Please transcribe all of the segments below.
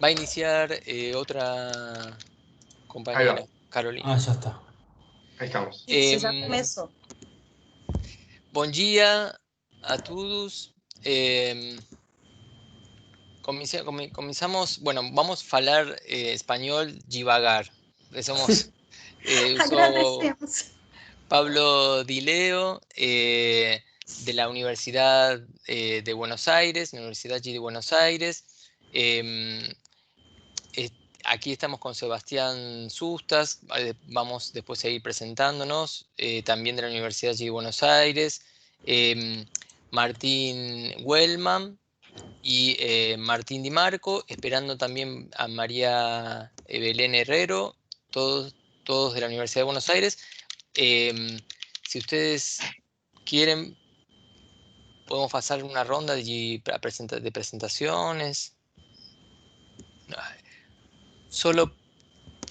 Va a iniciar otra Ahí va, compañera, Carolina. Ah, ya está. ahí estamos. Isso, já Em, começou. Bom dia a todos. Comenzamos, bueno, vamos a hablar español divagar. Somos, usó Agradecemos. Pablo Dileo, de la Universidad de Buenos Aires, la Universidad allí de Buenos Aires. Em, eh, Aquí estamos con Sebastián Sustas, vamos después a ir presentándonos, también de la Universidad allí de Buenos Aires, em, Martín Wellman y Martín Di Marco, esperando también a María Belén Herrero, todos de la Universidad de Buenos Aires. Si ustedes quieren, podemos pasar una ronda de presentaciones. Solo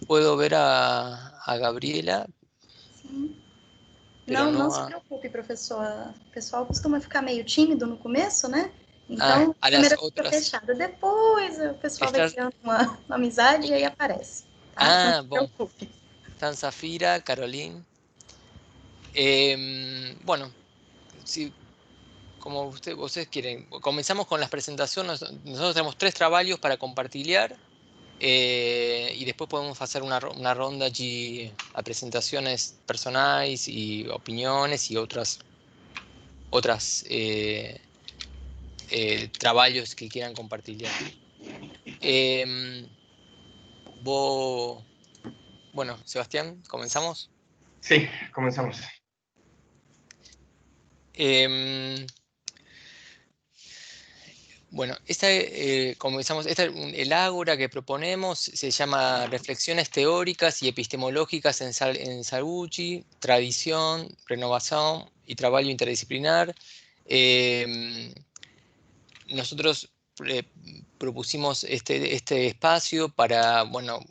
puedo ver a Gabriela, Sim. pero Não no se a... preocupe, professor. O pessoal costuma ficar meio tímido no começo, né? Ah, Então, a a las câmera fica otras. fechada. Depois, o pessoal vai Estas... criando uma amizade e aí aparece, tá? Não se Bueno, preocupe. están Zafira, Caroline. Bueno, si, como ustedes quieren, comenzamos con las presentaciones. Nosotros tenemos 3 trabajos para compartir y después podemos hacer una ronda allí a presentaciones personales y opiniones y otras trabajos que quieran compartir. Em, bueno, Sebastián, comenzamos. Sí, comenzamos. Em, Bueno, comenzamos, el ágora que proponemos se llama Reflexiones teóricas y epistemológicas en Saguchi, tradición, renovación y trabajo interdisciplinar. Em, Nosotros eh, propusimos este espacio para, bueno,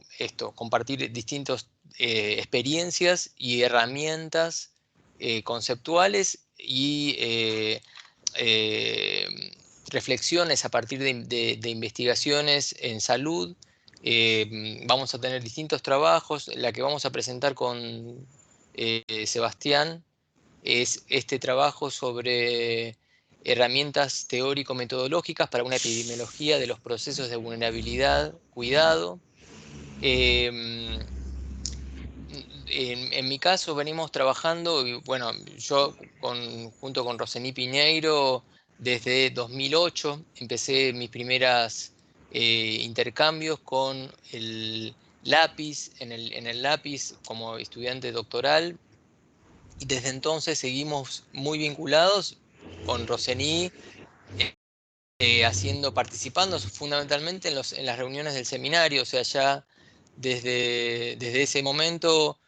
compartir distintas experiencias y herramientas conceptuales y eh, reflexiones a partir de investigaciones en salud. Vamos a tener distintos trabajos. La que vamos a presentar con Sebastián es este trabajo sobre herramientas teórico-metodológicas para una epidemiología de los procesos de vulnerabilidad, cuidado. Em, en mi caso venimos trabajando, y bueno, yo junto con Rosení Piñeiro, desde 2008 empecé mis primeras intercambios con el lápiz, en el lápiz como estudiante doctoral, y desde entonces seguimos muy vinculados con Rosení, participando fundamentalmente en las reuniones del seminario. O sea, ya desde ese momento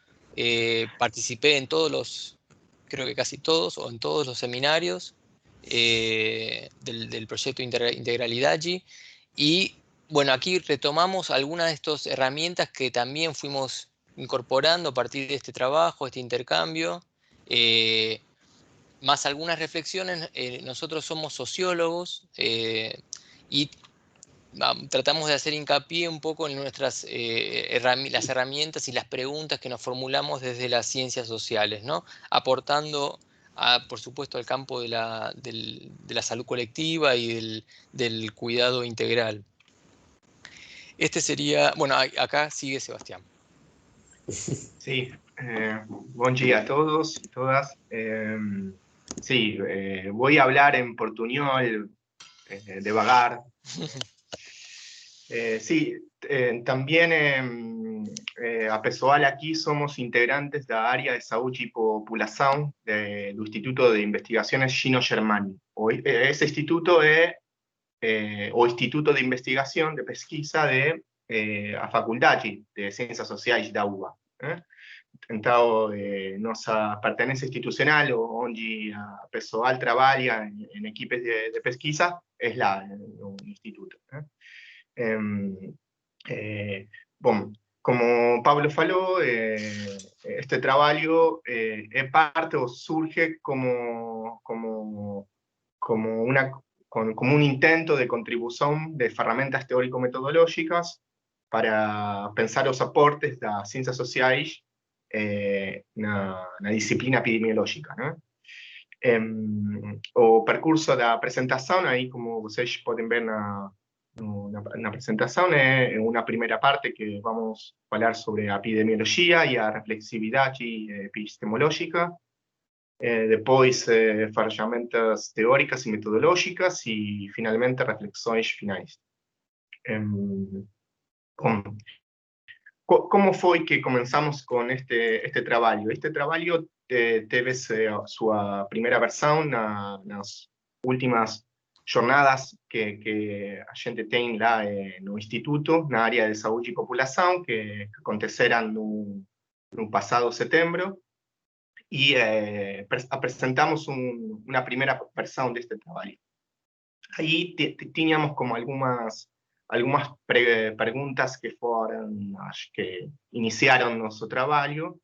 participé en creo que casi todos, o en todos los seminarios del proyecto Integralidad allí. Y bueno, aquí retomamos algunas de estas herramientas que también fuimos incorporando a partir de este trabajo, este intercambio. Más algunas reflexiones. Nosotros somos sociólogos y tratamos de hacer hincapié un poco en nuestras las herramientas y las preguntas que nos formulamos desde las ciencias sociales, ¿no? Aportando, por supuesto, al campo de de la salud colectiva y del cuidado integral. Este sería, bueno, acá sigue Sebastián. Sí, buen día a todos y todas. Sí, voy a hablar en portuñol, devagar. Sí, también a pessoal aquí somos integrantes da área de saúde e população do Instituto de Investigaciones Gino Germani. Ese instituto es o Instituto de Investigación, de Pesquisa de a Faculdade de Ciencias Sociais da UBA. Então, nossa pertenência institucional, onde a pessoal trabalha em equipes de pesquisa, é lá no instituto. Bom, como Pablo falou, este trabalho é parte ou surge como uma como un intento de contribución de ferramentas teórico-metodológicas para pensar los aportes das ciências sociais na disciplina epidemiológica, né? O percurso da apresentação, aí como vocês podem ver na apresentação, é uma primeira parte que vamos falar sobre a epidemiologia e a reflexividade epistemológica, depois ferramentas teóricas e metodológicas e, finalmente, reflexões finais. Como foi que começamos com este trabalho? Este trabalho teve sua primeira versão nas últimas jornadas que a gente tem lá no Instituto, na área de saúde e população, que aconteceram no passado setembro, e apresentamos uma primeira versão deste trabalho. Aí tínhamos como algumas perguntas que foram as que iniciaram nosso trabalho,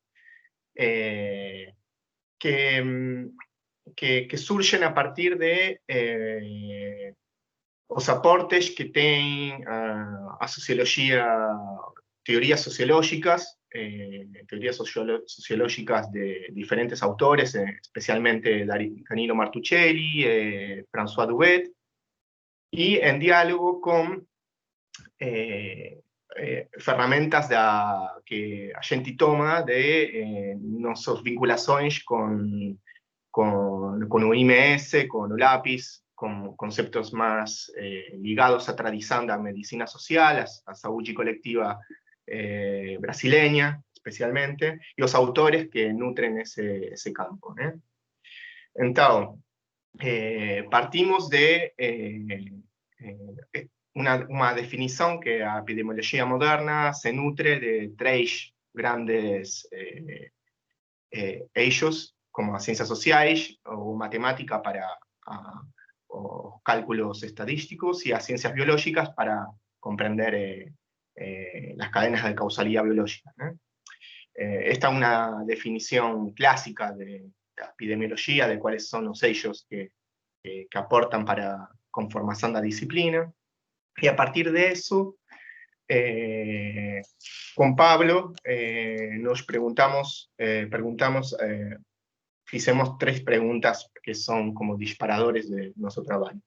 que surgem a partir de os aportes que tem a sociologia, teorias sociológicas de diferentes autores, especialmente Danilo Martuchelli, François Dubet, y en diálogo con ferramentas que a gente toma de nossas vinculações com o IMS, com o lápis, com conceptos más ligados a tradición da medicina social, a saúde colectiva brasileña, especialmente, y los autores que nutren ese campo, ¿eh? Entonces, partimos de una definición que a epidemiología moderna se nutre de tres grandes eixos, como as ciencias sociais, o matemática para os cálculos estadísticos, y as ciencias biológicas para comprender las cadenas de causalidad biológica, ¿no? Esta es una definición clásica de la epidemiología, de cuáles son los eixos que aportan para conformación de la disciplina. Y a partir de eso, con Pablo, nos hicimos tres preguntas que son como disparadores de nuestro trabajo.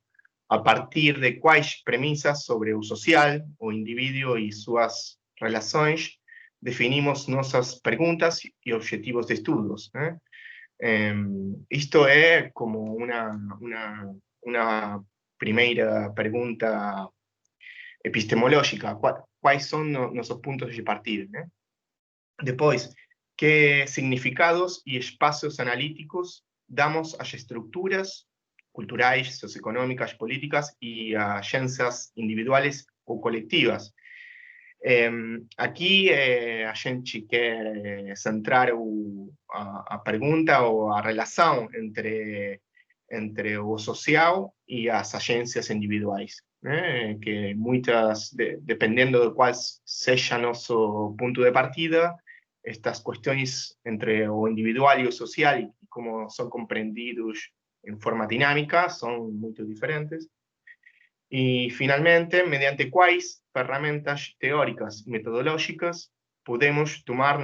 A partir de cuáles premisas sobre o social, o individuo y sus relaciones, definimos nuestras preguntas y objetivos de estudios, ¿eh? Esto es como una primera pregunta epistemológica. ¿Cuáles son nuestros puntos de partida, ¿eh? Después, ¿qué significados y espacios analíticos damos a las estructuras culturales, socioeconómicas, políticas y a agencias individuales o colectivas? Aquí a gente quer centrar a pergunta ou a relação entre o social e as agências individuais, né? Que muitas, dependendo de qual seja nosso ponto de partida, estas questões entre o individual e o social, e como são compreendidos em forma dinâmica, são muito diferentes. Y finalmente, mediante cuáles ferramentas teóricas y metodológicas podemos tomar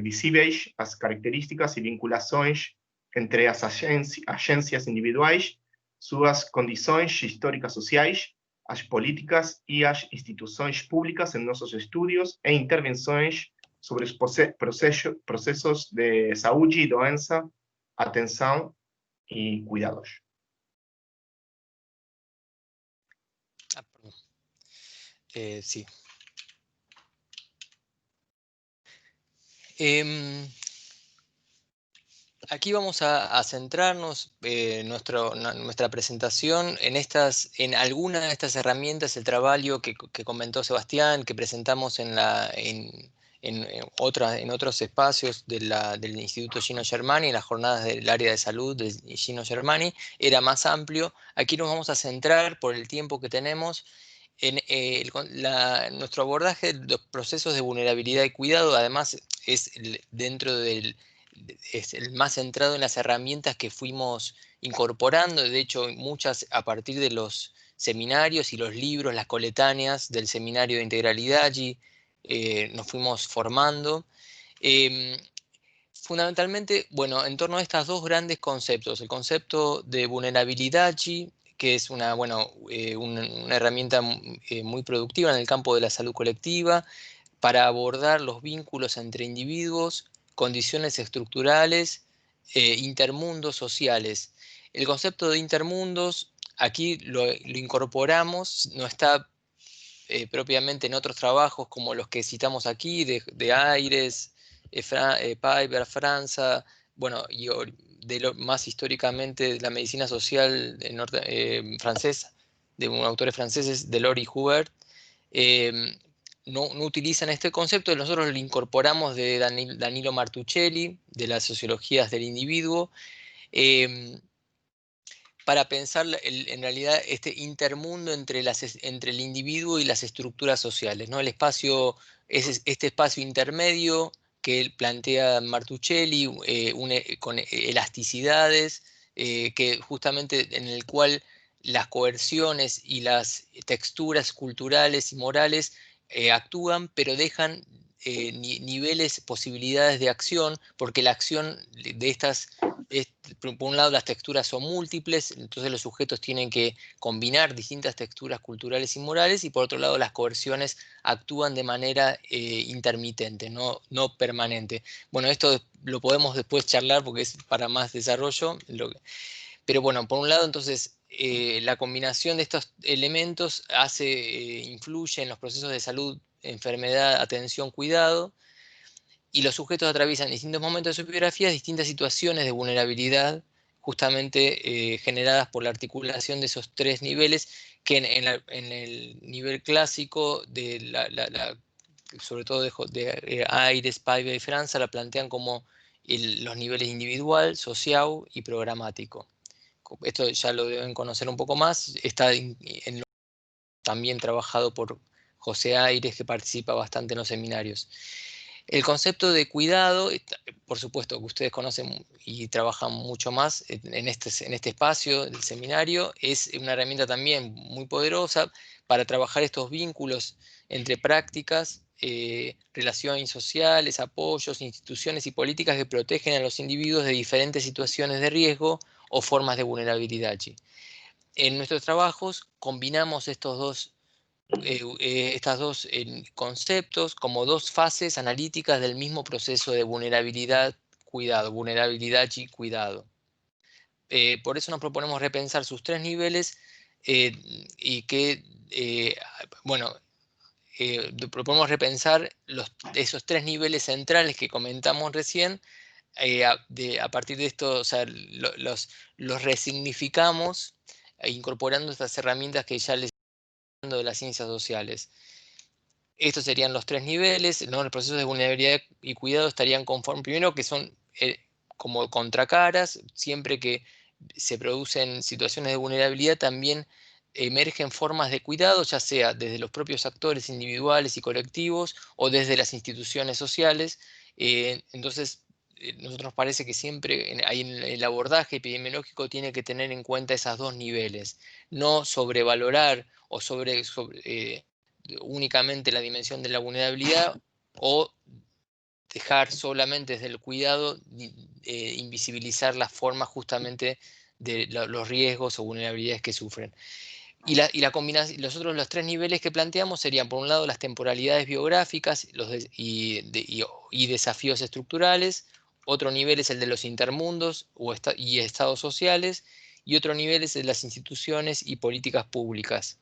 visíveis as características y vinculações entre as agências individuais, suas condições históricas sociais, as políticas y as instituições públicas en nossos estudios e intervenções sobre os procesos de saúde y doença, atenção y cuidados. Sí. Aquí vamos a centrarnos nuestra presentación en alguna de estas herramientas, el trabajo que comentó Sebastián, que presentamos en otros espacios del Instituto Gino Germani, en las jornadas del área de salud del Gino Germani, era más amplio. Aquí nos vamos a centrar, por el tiempo que tenemos, en nuestro abordaje de los procesos de vulnerabilidad y cuidado. Además es el más centrado en las herramientas que fuimos incorporando, de hecho, muchas a partir de los seminarios y los libros, las coletáneas del seminario de integralidad, allí nos fuimos formando. Fundamentalmente, bueno, en torno a estos dos grandes conceptos, el concepto de vulnerabilidad allí, que es una herramienta muy productiva en el campo de la salud colectiva, para abordar los vínculos entre individuos, condiciones estructurales, intermundos sociales. El concepto de intermundos, aquí lo incorporamos, no está propiamente en otros trabajos como los que citamos aquí, de Ayres, Piper, Franza, bueno, y más históricamente de la medicina social francesa, de autores franceses, Delors y Hubert. No utilizan este concepto, nosotros lo incorporamos de Danilo Martuchelli, de las sociologías del individuo, para pensar en realidad este intermundo entre el individuo y las estructuras sociales, ¿no? Este espacio intermedio que él plantea Martuchelli, con elasticidades, que justamente en el cual las coerciones y las texturas culturales y morales actúan, pero dejan niveles, posibilidades de acción, porque la acción de estas, por un lado las texturas son múltiples, entonces los sujetos tienen que combinar distintas texturas culturales y morales, y por otro lado las coerciones actúan de manera intermitente, no permanente. Bueno, esto lo podemos después charlar porque es para más desarrollo, pero bueno, por un lado entonces la combinación de estos elementos influye en los procesos de salud, enfermedad, atención, cuidado, y los sujetos atraviesan en distintos momentos de su biografía distintas situaciones de vulnerabilidad, justamente generadas por la articulación de esos tres niveles, que en el nivel clásico, sobre todo de Ayres, Piper y Franza, la plantean como los niveles individual, social y programático. Esto ya lo deben conocer un poco más, está también trabajado por José Ayres, que participa bastante en los seminarios. El concepto de cuidado, por supuesto que ustedes conocen y trabajan mucho más en este espacio del seminario, es una herramienta también muy poderosa para trabajar estos vínculos entre prácticas, relaciones sociales, apoyos, instituciones y políticas que protegen a los individuos de diferentes situaciones de riesgo o formas de vulnerabilidad. En nuestros trabajos combinamos estos dos conceptos como dos fases analíticas del mismo proceso de vulnerabilidad-cuidado, vulnerabilidad y cuidado. Por eso nos proponemos repensar sus tres niveles y que, bueno, proponemos repensar esos tres niveles centrales que comentamos recién. A partir de esto, o sea, los resignificamos incorporando estas herramientas que ya les de las ciencias sociales. Estos serían los tres niveles, ¿no? Los procesos de vulnerabilidad y cuidado estarían conformes, primero que son como contracaras, siempre que se producen situaciones de vulnerabilidad también emergen formas de cuidado, ya sea desde los propios actores individuales y colectivos o desde las instituciones sociales. Entonces, nosotros nos parece que siempre el abordaje epidemiológico tiene que tener en cuenta esos dos niveles, no sobrevalorar o únicamente la dimensión de la vulnerabilidad o dejar solamente desde el cuidado invisibilizar las formas justamente de los riesgos o vulnerabilidades que sufren. Y la combinación, los tres niveles que planteamos serían, por un lado, las temporalidades biográficas y desafíos estructurales. Otro nivel es el de los intermundos y estados sociales. Y otro nivel es el de las instituciones y políticas públicas.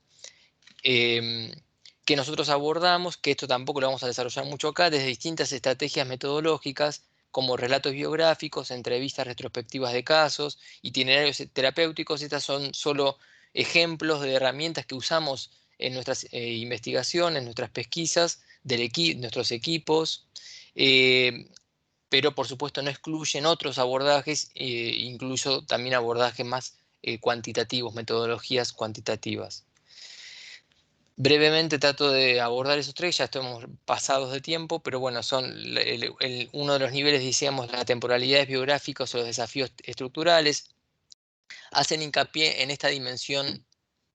Que nosotros abordamos, que esto tampoco lo vamos a desarrollar mucho acá, desde distintas estrategias metodológicas, como relatos biográficos, entrevistas retrospectivas de casos, itinerarios terapéuticos. Estas son solo ejemplos de herramientas que usamos en nuestras investigaciones, en nuestras pesquisas, nuestros equipos, pero por supuesto no excluyen otros abordajes, incluso también abordajes más cuantitativos, metodologías cuantitativas. Brevemente trato de abordar esos tres, ya estamos pasados de tiempo, pero bueno, son uno de los niveles, decíamos, las temporalidades biográficas o los desafíos estructurales. hacen hincapié en esta dimensión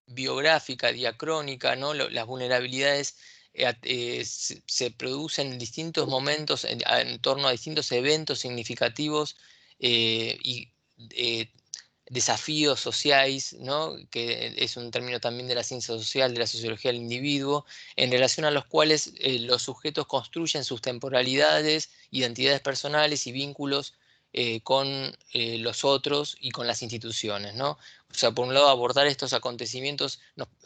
biográfica, diacrónica, ¿no? Las vulnerabilidades se producen en distintos momentos en torno a distintos eventos significativos y desafíos sociales, ¿no? Que es un término también de la ciencia social, de la sociología del individuo, en relación a los cuales los sujetos construyen sus temporalidades, identidades personales y vínculos con los otros y con las instituciones, ¿no? O sea, por un lado, abordar estos acontecimientos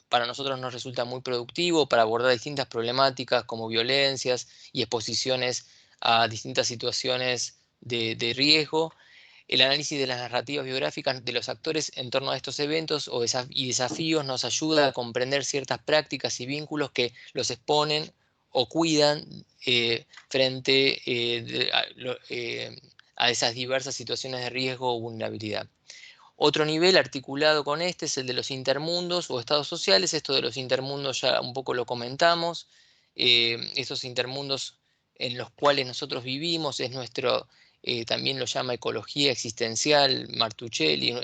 para nosotros nos resulta muy productivo para abordar distintas problemáticas como violencias y exposiciones a distintas situaciones de riesgo. El análisis de las narrativas biográficas de los actores en torno a estos eventos y desafíos nos ayuda a comprender ciertas prácticas y vínculos que los exponen o cuidan frente a esas diversas situaciones de riesgo o vulnerabilidad. Otro nivel articulado con este es el de los intermundos o estados sociales. Esto de los intermundos ya un poco lo comentamos. Estos intermundos en los cuales nosotros vivimos es nuestro, también lo llama ecología existencial, Martuchelli,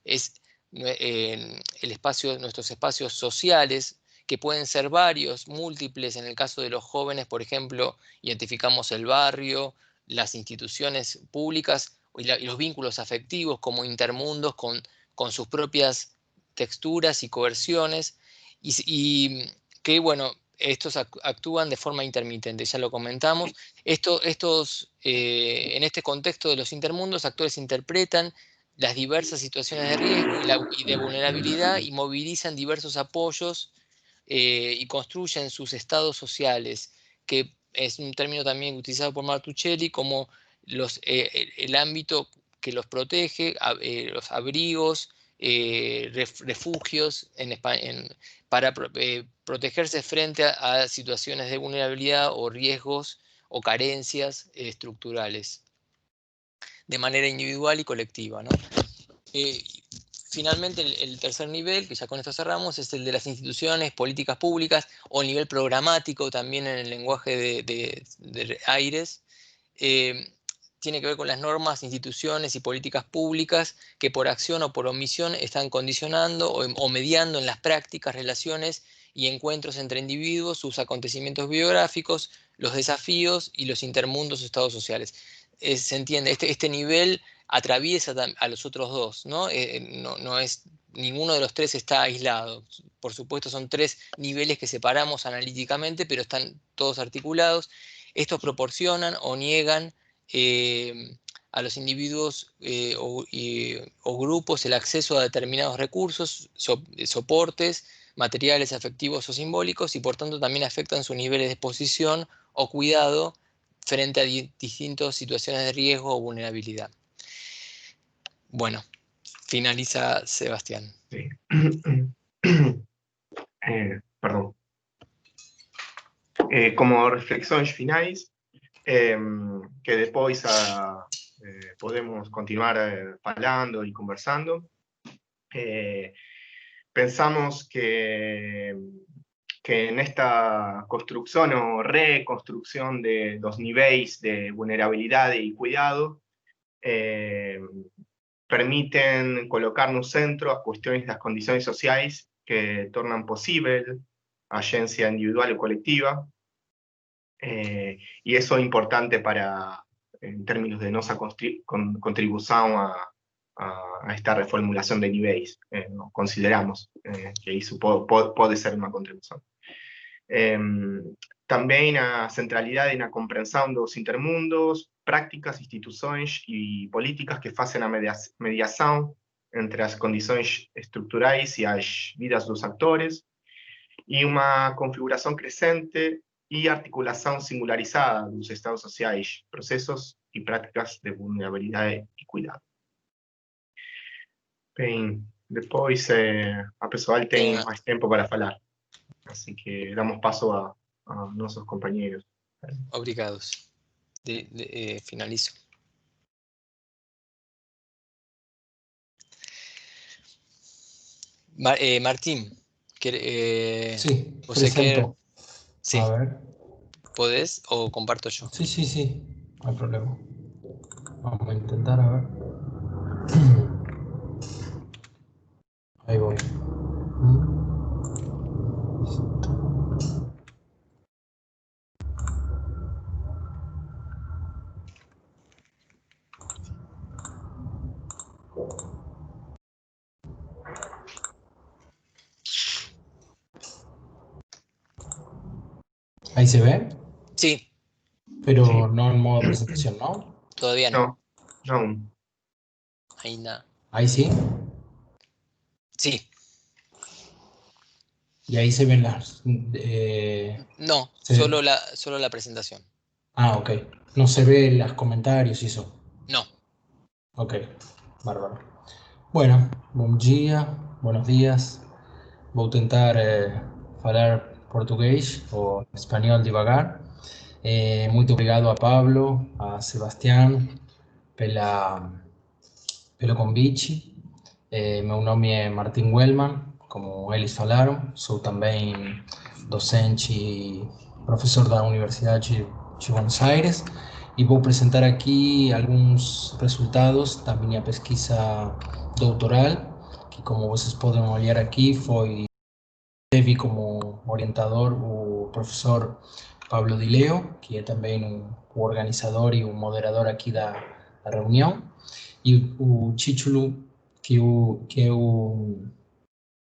es el espacio, nuestros espacios sociales, que pueden ser varios, múltiples. En el caso de los jóvenes, por ejemplo, identificamos el barrio, las instituciones públicas y los vínculos afectivos como intermundos con sus propias texturas y coerciones, y que, bueno, estos actúan de forma intermitente, ya lo comentamos. En este contexto de los intermundos, actores interpretan las diversas situaciones de riesgo y de vulnerabilidad y movilizan diversos apoyos y construyen sus estados sociales, que es un término también utilizado por Martuchelli como el ámbito que los protege, los abrigos, refugios para protegerse frente a situaciones de vulnerabilidad o riesgos o carencias estructurales, de manera individual y colectiva, ¿no? Finalmente, el tercer nivel, que ya con esto cerramos, es el de las instituciones, políticas públicas, o el nivel programático, también en el lenguaje de Aires. Tiene que ver con las normas, instituciones y políticas públicas que por acción o por omisión están condicionando o mediando en las prácticas, relaciones y encuentros entre individuos, sus acontecimientos biográficos, los desafíos y los intermundos o estados sociales. Se entiende, este nivel atraviesa a los otros dos, ¿no? Ninguno de los tres está aislado. Por supuesto, son tres niveles que separamos analíticamente, pero están todos articulados. Estos proporcionan o niegan a los individuos o grupos el acceso a determinados recursos, soportes, materiales, afectivos o simbólicos, y por tanto también afectan sus niveles de exposición o cuidado frente a distintas situaciones de riesgo o vulnerabilidad. Bueno, finaliza Sebastián. Sí. Perdón. Como reflexões finais, que depois podemos continuar falando y conversando, pensamos que en esta construcción o reconstrucción de los niveles de vulnerabilidad y cuidado, permiten colocar no centro as cuestiones das condições sociais que tornan posible a agencia individual o colectiva, y eso es importante en términos de nuestra contribución a esta reformulación de niveles. Consideramos que eso puede ser una contribución. También a centralidad en la comprensión de los intermundos, prácticas, instituciones y políticas que hacen a mediación entre las condiciones estructurales y las vidas de los actores, y una configuración creciente y articulación singularizada de los estados sociales, procesos y prácticas de vulnerabilidad y cuidado. Bem, depois a pessoal tem mais tempo para falar, así que damos paso a nuestros compañeros. Obrigados. Finalizo. Martín, sí, ¿você presento. Sí. A ver. ¿Podés o comparto yo? Sí, no hay problema. Vamos a intentar, a ver. Ahí voy. ¿Ahí se ve? Sí. Pero Sí. no en modo presentación, ¿no? Todavía no. No. Ahí nada. ¿Ahí sí? Sí. Y ahí se ven las... No, se- solo la presentación. Ah, ok. No se ve los comentarios y eso. No. Ok, bárbaro. Bueno, bom dia, buenos días. Vou tentar falar português ou espanhol devagar. Muito obrigado a Pablo, a Sebastián pelo convite. Meu nome é Martin Wellman, como eles falaram. Sou também docente e professor da Universidade de Buenos Aires e vou apresentar aqui alguns resultados da minha pesquisa doutoral, que como vocês podem olhar aqui teve como orientador o professor Pablo Di Leo, que é também o organizador e o moderador aqui da reunião, e o título que eu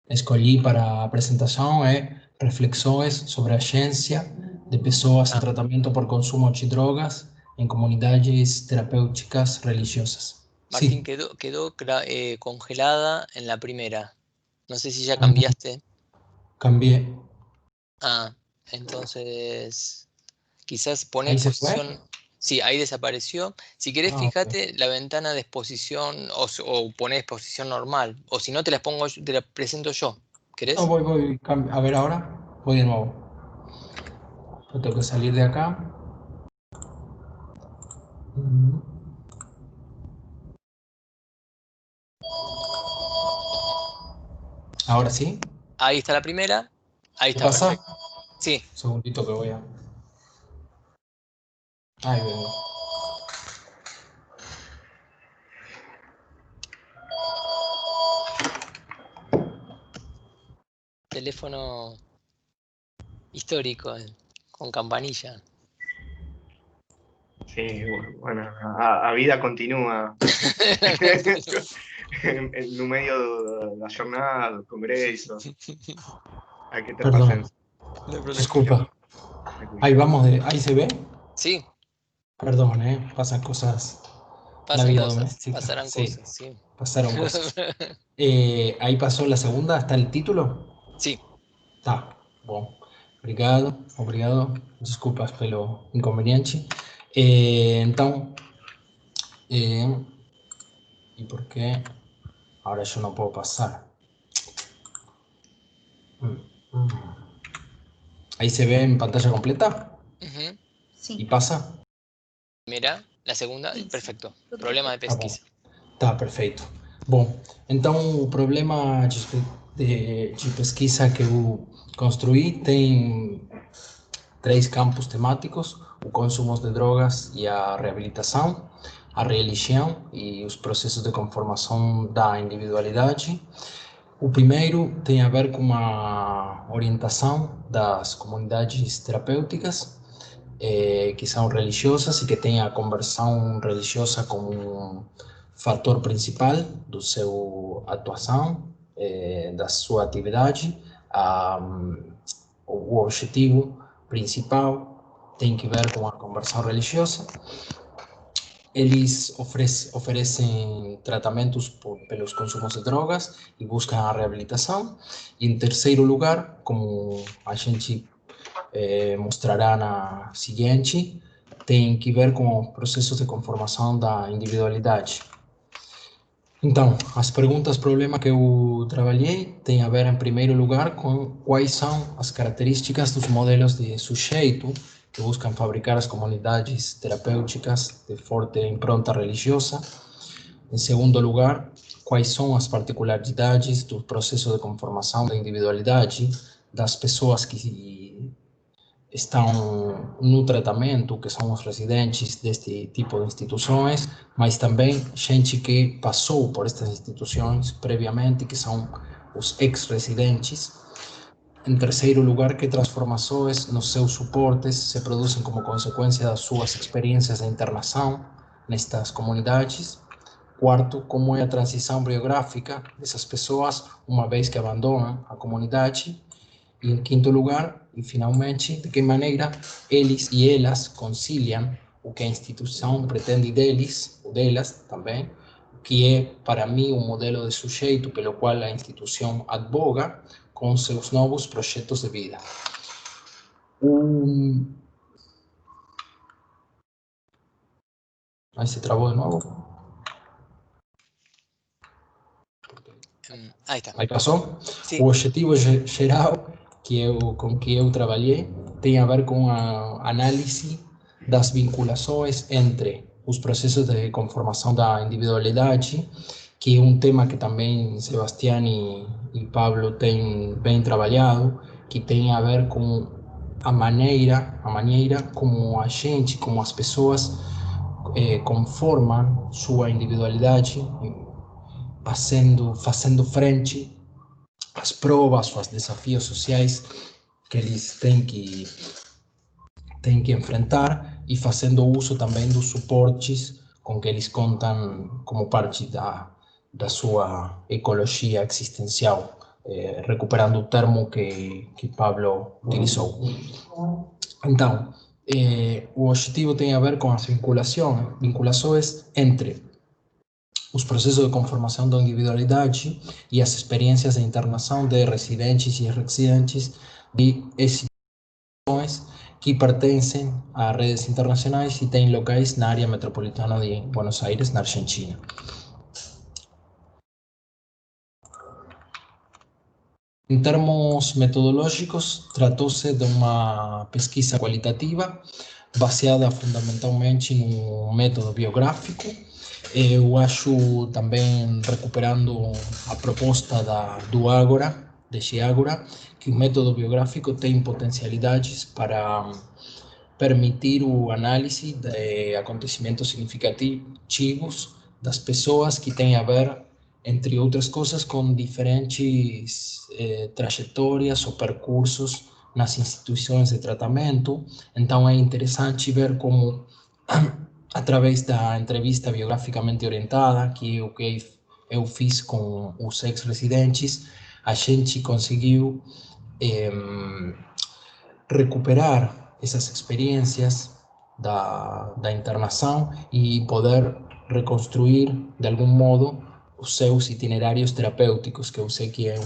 escolhi para a apresentação é Reflexões sobre a ciência de pessoas em tratamento por consumo de drogas em comunidades terapêuticas religiosas. Martín, Sí. quedó congelada en la primera. No sé si ya cambiaste. Cambié. Ah, entonces quizás pones ¿Ahí se fue? posición. Sí, ahí desapareció. Si querés, Ah, ok. fíjate la ventana de exposición o ponés exposición normal. O si no, te la presento yo. No, ¿Querés? voy. A ver ahora. Voy de nuevo. Yo tengo que salir de acá. Ahora sí. Ahí está la primera. Ahí ¿Qué está, pasa? perfecto. Sí. Un segundito que voy a... Ahí vengo. Teléfono histórico, con campanilla. Sí, bueno, a vida continúa. No medio da jornada, do congresso. Hay que ter Perdón. paciencia. Disculpa. Ahí vamos ahí se ve. Sí, Perdón, pasan cosas. La pasan vida cosas, doméstica. pasarán Sí, cosas, sí. pasaron cosas. Ahí pasó la segunda, hasta el título. Sí, Tá, bom. Obrigado. Desculpas pelo inconveniente. Então, ¿y por qué ahora yo no puedo pasar? Ahí se ve en pantalla completa ujú. Sim. y pasa. Mira, la segunda, Isso. perfecto. Tudo Problema de Tá bom. pesquisa. Tá, perfeito. Bom, então o problema de pesquisa que eu construí tem três campos temáticos: o consumo de drogas e a reabilitação, a religião e os processos de conformação da individualidade. O primeiro tem a ver com a orientação das comunidades terapêuticas, que são religiosas e que têm a conversão religiosa como um fator principal do seu atuação, da sua atividade. O objetivo principal tem que ver com a conversão religiosa. Eles oferecem tratamentos pelos consumos de drogas e buscam a reabilitação. E em terceiro lugar, como a gente mostrará na seguinte, tem que ver com o processo de conformação da individualidade. Então, as perguntas problema que eu trabalhei têm a ver, em primeiro lugar, com quais são as características dos modelos de sujeito que buscam fabricar as comunidades terapêuticas de forte impronta religiosa. Em segundo lugar, quais são as particularidades do processo de conformação da individualidade das pessoas que estão no tratamento, que são os residentes deste tipo de instituições, mas também gente que passou por estas instituições previamente, que são os ex-residentes. Em terceiro lugar, que transformações nos seus suportes se produzem como consequência das suas experiências de internação nestas comunidades. Quarto, como é a transição biográfica dessas pessoas uma vez que abandonam a comunidade. E em quinto lugar, e finalmente, de que maneira eles e elas conciliam o que a instituição pretende deles, ou delas também, que é, para mim, um modelo de sujeito pelo qual a instituição advoga, com seus novos projetos de vida. Aí se travou de novo. Aí está. Aí passou? Sim. O objetivo geral com que eu trabalhei tem a ver com a análise das vinculações entre os processos de conformação da individualidade, que é um tema que também Sebastián e Pablo têm bem trabalhado, que tem a ver com a maneira como a gente, como as pessoas conformam sua individualidade, fazendo frente às provas, aos desafios sociais que eles têm que enfrentar e fazendo uso também dos suportes com que eles contam como parte da sua ecologia existencial, recuperando o termo que Pablo utilizou. Então, o objetivo tem a ver com as vinculações entre os processos de conformação da individualidade e as experiências de internação de residentes e residentes de instituições que pertencem a redes internacionais e têm locais na área metropolitana de Buenos Aires, na Argentina. Em termos metodológicos, tratou-se de uma pesquisa qualitativa baseada fundamentalmente no método biográfico. Eu acho também, recuperando a proposta do Ágora, de Giágora, que o método biográfico tem potencialidades para permitir o análise de acontecimentos significativos das pessoas que têm a ver, entre outras coisas, com diferentes trajetórias ou percursos nas instituições de tratamento. Então é interessante ver como, através da entrevista biograficamente orientada, que é o que eu fiz com os ex-residentes, a gente conseguiu recuperar essas experiências da internação e poder reconstruir, de algum modo, os seus itinerários terapêuticos, que eu sei que é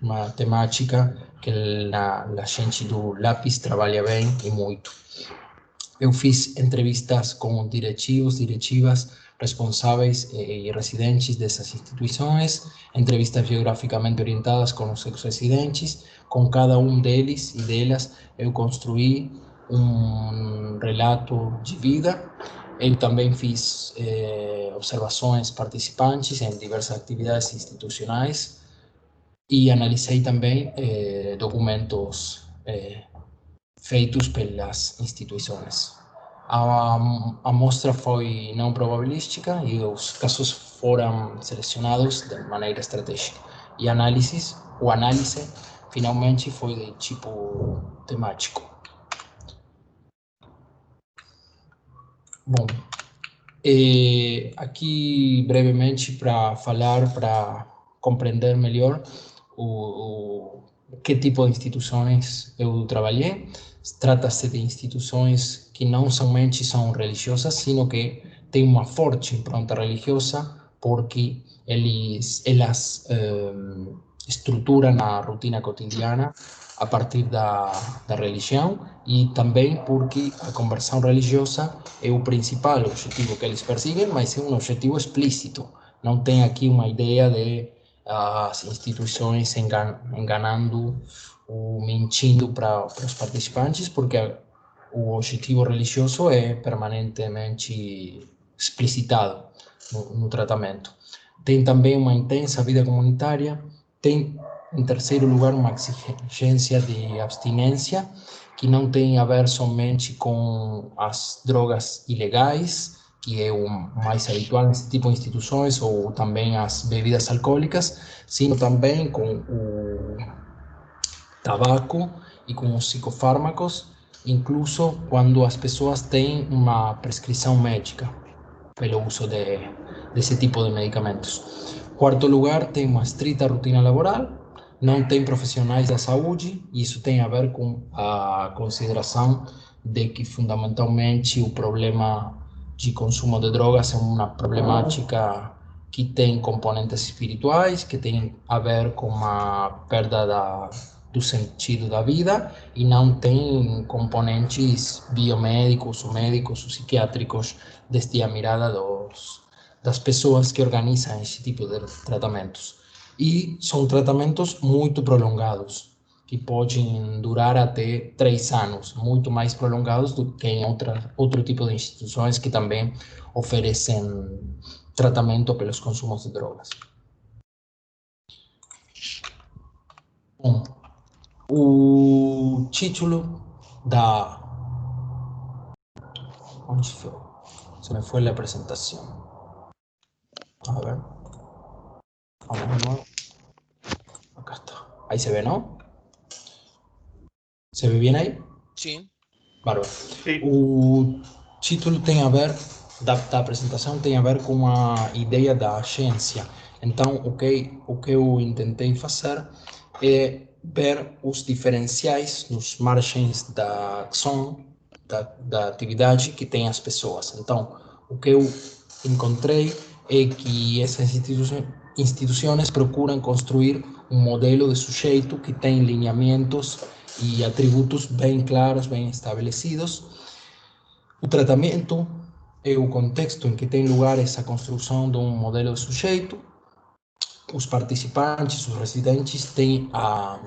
uma temática que a gente do Lápis trabalha bem e muito. Eu fiz entrevistas com diretivos, diretivas, responsáveis e residentes dessas instituições, entrevistas biograficamente orientadas com os ex-residentes. Com cada um deles e delas, eu construí um relato de vida. Eu também fiz observações participantes em diversas atividades institucionais e analisei também documentos feitos pelas instituições. A amostra foi não probabilística e os casos foram selecionados de maneira estratégica. E o análise, finalmente, foi de tipo temático. Bom, aqui brevemente para compreender melhor que tipo de instituições eu trabalhei. Trata-se de instituições que não somente são religiosas, sino que têm uma forte impronta religiosa, porque elas estruturam a rotina cotidiana a partir da religião, e também porque a conversão religiosa é o principal objetivo que eles perseguem, mas é um objetivo explícito. Não tem aqui uma ideia de as instituições enganando ou mentindo para os participantes, porque o objetivo religioso é permanentemente explicitado no tratamento. Tem também uma intensa vida comunitária, tem, em terceiro lugar, uma exigência de abstinência, que não tem a ver somente com as drogas ilegais, que é o mais habitual nesse tipo de instituições, ou também as bebidas alcoólicas, sino também com o tabaco e com os psicofármacos, incluso quando as pessoas têm uma prescrição médica pelo uso desse tipo de medicamentos. Quarto lugar, tem uma estrita rotina laboral, não tem profissionais da saúde, e isso tem a ver com a consideração de que, fundamentalmente, o problema de consumo de drogas é uma problemática que tem componentes espirituais, que tem a ver com a perda do sentido da vida, e não tem componentes biomédicos ou médicos ou psiquiátricos, desde a mirada das pessoas que organizam esse tipo de tratamentos. E são tratamentos muito prolongados, que podem durar até 3 anos, muito mais prolongados do que em outro tipo de instituições que também oferecem tratamento pelos consumos de drogas. Bom, o título da... Onde foi? Se me foi a apresentação. A ver. Vamos de nuevo. Acá está. Ahí se ve, ¿no? ¿Se ve bien aí? Sim. Bárbaro. Sí. O título tem a ver, da apresentação tem a ver com a ideia da agência. Então, o que eu tentei fazer é ver os diferenciais nos margens da ação, da atividade que tem as pessoas. Então, o que eu encontrei é que essas instituições procuram construir um modelo de sujeito que tem lineamentos e atributos bem claros, bem estabelecidos. O tratamento é o contexto em que tem lugar essa construção de um modelo de sujeito. Os participantes, os residentes, têm a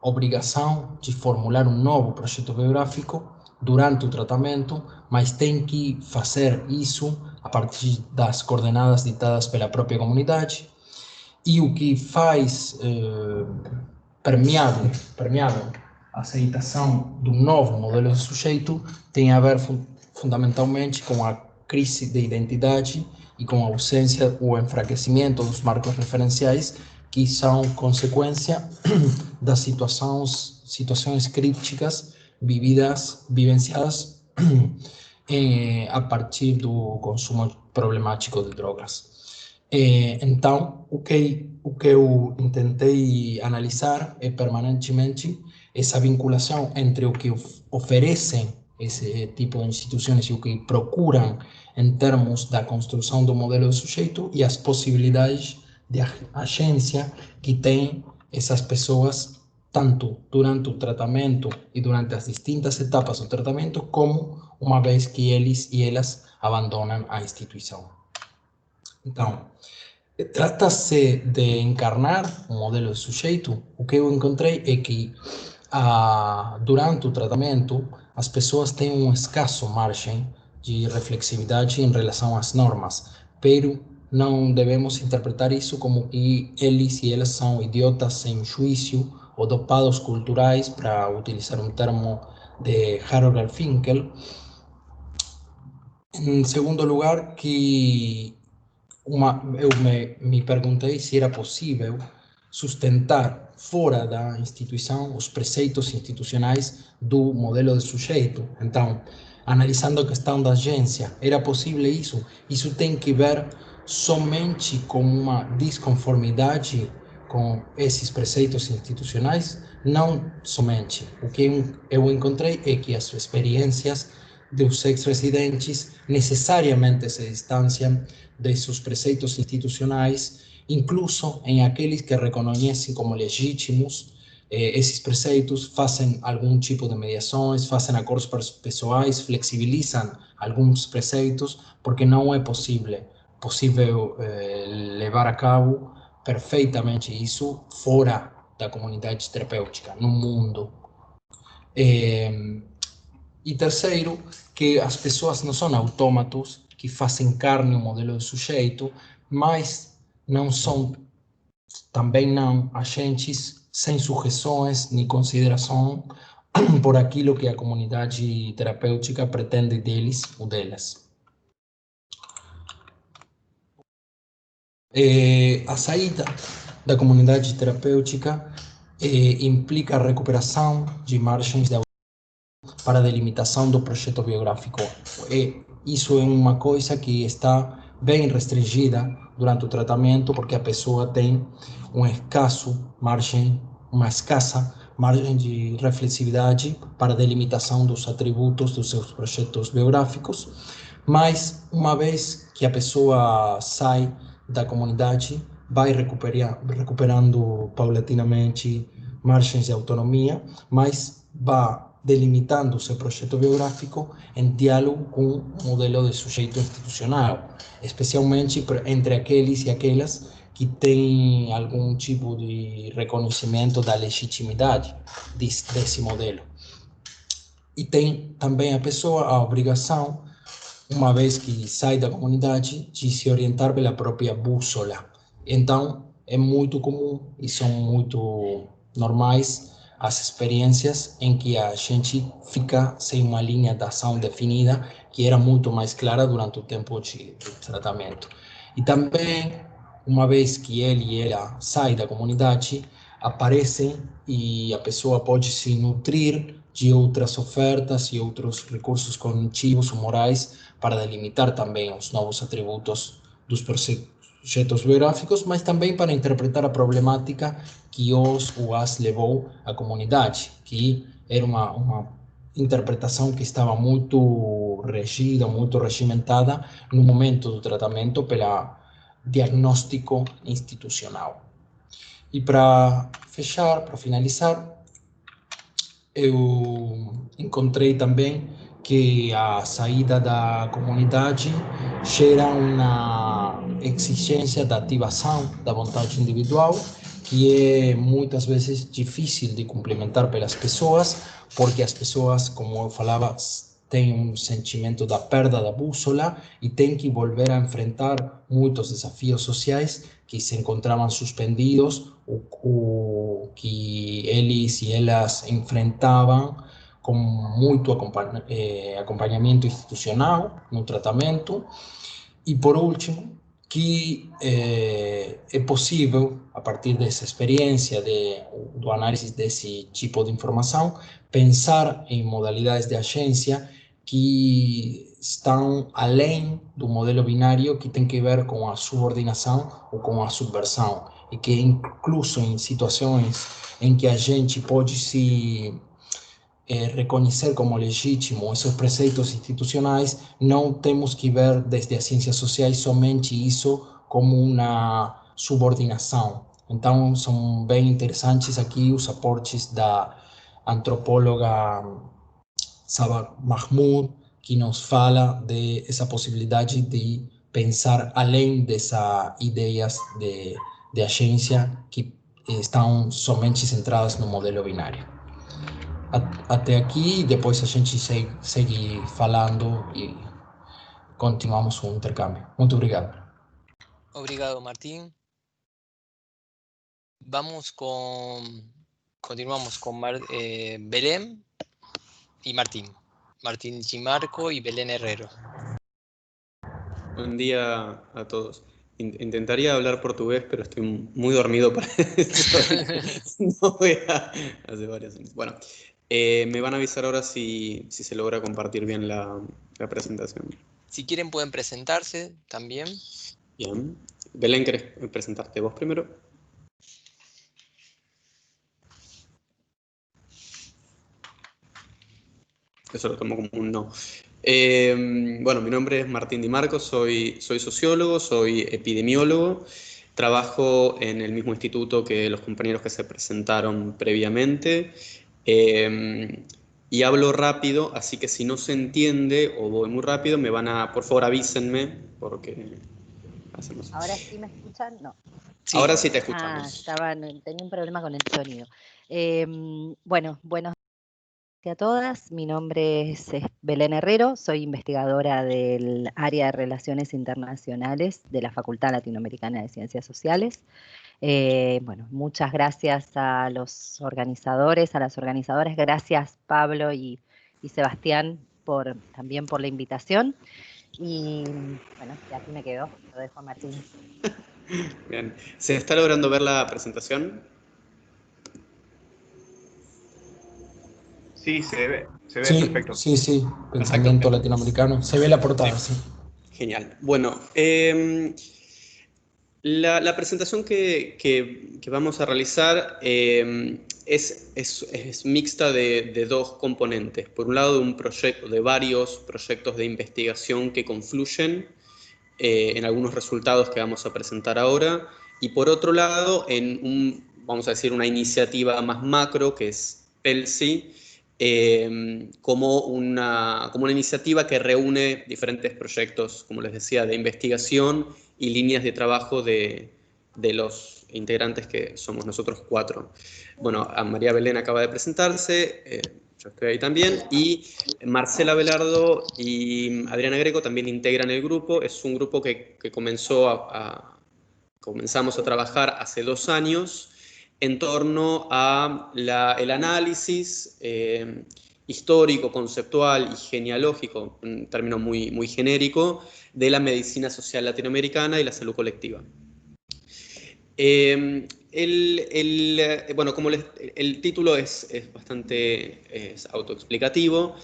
obrigação de formular um novo projeto biográfico durante o tratamento, mas tem que fazer isso a partir das coordenadas ditadas pela própria comunidade. E o que faz permeável a aceitação do novo modelo de sujeito tem a ver fundamentalmente com a crise de identidade e com a ausência ou enfraquecimento dos marcos referenciais, que são consequência das situações críticas vivenciadas a partir do consumo problemático de drogas. Então, o que eu tentei analisar é permanentemente essa vinculação entre o que oferecem esse tipo de instituições e o que procuram em termos da construção do modelo de sujeito e as possibilidades de agência que têm essas pessoas, tanto durante o tratamento e durante as distintas etapas do tratamento, como uma vez que eles e elas abandonam a instituição. Então, trata-se de encarnar um modelo de sujeito. O que eu encontrei é que, durante o tratamento, as pessoas têm um escasso margem de reflexividade em relação às normas, pero não devemos interpretar isso como que eles e elas são idiotas sem juízo ou dopados culturais, para utilizar um termo de Harold Garfinkel. Em segundo lugar, que eu me perguntei se era possível sustentar fora da instituição os preceitos institucionais do modelo de sujeito. Então, analisando a questão da agência, era possível isso? Isso tem que ver somente com uma desconformidade com esses preceitos institucionais? Não somente. O que eu encontrei é que as experiências dos ex-residentes necessariamente se distanciam desses preceitos institucionais, incluso em aqueles que reconhecem como legítimos esses preceitos, fazem algum tipo de mediações, fazem acordos pessoais, flexibilizam alguns preceitos, porque não é possível levar a cabo perfeitamente isso fora da comunidade terapêutica, no mundo. E terceiro, que as pessoas não são autômatos que fazem carne o modelo de sujeito, mas não são, também não, agentes sem sujeições nem consideração por aquilo que a comunidade terapêutica pretende deles ou delas. A saída da comunidade terapêutica implica a recuperação de margens de para a delimitação do projeto biográfico. Isso é uma coisa que está bem restringida durante o tratamento, porque a pessoa tem uma escassa margem de reflexividade para a delimitação dos atributos dos seus projetos biográficos, mas uma vez que a pessoa sai da comunidade, vai recuperando paulatinamente margens de autonomia, mas vai delimitando o seu projeto biográfico em diálogo com o modelo de sujeito institucional, especialmente entre aqueles e aquelas que têm algum tipo de reconhecimento da legitimidade desse modelo. E tem também a pessoa a obrigação, uma vez que sai da comunidade, de se orientar pela própria bússola. Então, é muito comum e são muito normais as experiências em que a gente fica sem uma linha de ação definida, que era muito mais clara durante o tempo de tratamento. E também, uma vez que ele e ela saem da comunidade, aparecem e a pessoa pode se nutrir de outras ofertas e outros recursos cognitivos ou morais para delimitar também os novos atributos dos projetos biográficos, mas também para interpretar a problemática que os ou as levou à comunidade, que era uma interpretação que estava muito regida, muito regimentada no momento do tratamento pela diagnóstico institucional. E para fechar, para finalizar, eu encontrei também que a saída da comunidade gera uma exigência da ativação da vontade individual, que é muitas vezes difícil de cumprimentar pelas pessoas, porque as pessoas, como eu falava, têm um sentimento da perda da bússola e têm que volver a enfrentar muitos desafios sociais que se encontravam suspendidos ou que eles e elas enfrentavam com muito acompanhamento institucional no tratamento. E, por último, que é possível, a partir dessa experiência do análise desse tipo de informação, pensar em modalidades de agência que estão além do modelo binário, que tem que ver com a subordinação ou com a subversão, e que incluso em situações em que a gente pode se reconhecer como legítimo esses preceitos institucionais, não temos que ver desde as ciências sociais somente isso como uma subordinação. Então, são bem interessantes aqui os aportes da antropóloga Saba Mahmoud, que nos fala de essa possibilidade de pensar além dessas ideias de agência que estão somente centradas no modelo binário. Até aqui, depois a gente segue falando e continuamos o intercâmbio. Muito obrigado. Obrigado, Martín. Continuamos con Belén y Martín. Martín Chimarco y Belén Herrero. Buen día a todos. Intentaría hablar portugués, pero estoy muy dormido para eso. No voy a hacer varias. Bueno, me van a avisar ahora si se logra compartir bien la presentación. Si quieren pueden presentarse también. Bien. Belén, ¿querés presentarte vos primero? Eso lo tomo como un no. Bueno, mi nombre es Martín Di Marco, soy sociólogo, soy epidemiólogo, trabajo en el mismo instituto que los compañeros que se presentaron previamente y hablo rápido, así que si no se entiende o voy muy rápido, por favor avísenme porque hacemos. ¿Ahora sí me escuchan? No. Sí. Ahora sí te escuchamos. Tenía un problema con el sonido. Bueno, buenos días a todas. Mi nombre es Belén Herrero, soy investigadora del área de Relaciones Internacionales de la Facultad Latinoamericana de Ciencias Sociales. Bueno, muchas gracias a los organizadores, a las organizadoras. Gracias Pablo y Sebastián también por la invitación. Y bueno, y aquí me quedo, lo dejo a Martín. Bien. ¿Se está logrando ver la presentación? Sí, se ve Sí, perfecto. sí, pensamiento latinoamericano. Se ve la portada, sí. Genial. Bueno, la presentación que vamos a realizar es mixta de dos componentes. Por un lado, de varios proyectos de investigación que confluyen en algunos resultados que vamos a presentar ahora, y por otro lado, vamos a decir, una iniciativa más macro, que es PELSI, como una iniciativa que reúne diferentes proyectos, como les decía, de investigación y líneas de trabajo de los integrantes que somos nosotros 4. Bueno, a María Belén acaba de presentarse, yo estoy ahí también, y Marcela Velardo y Adriana Greco también integran el grupo. Es un grupo que comenzamos a trabajar hace 2 años en torno a el análisis histórico, conceptual y genealógico, un término muy, muy genérico, de la medicina social latinoamericana y la salud colectiva. Bueno, como el título es bastante autoexplicativo,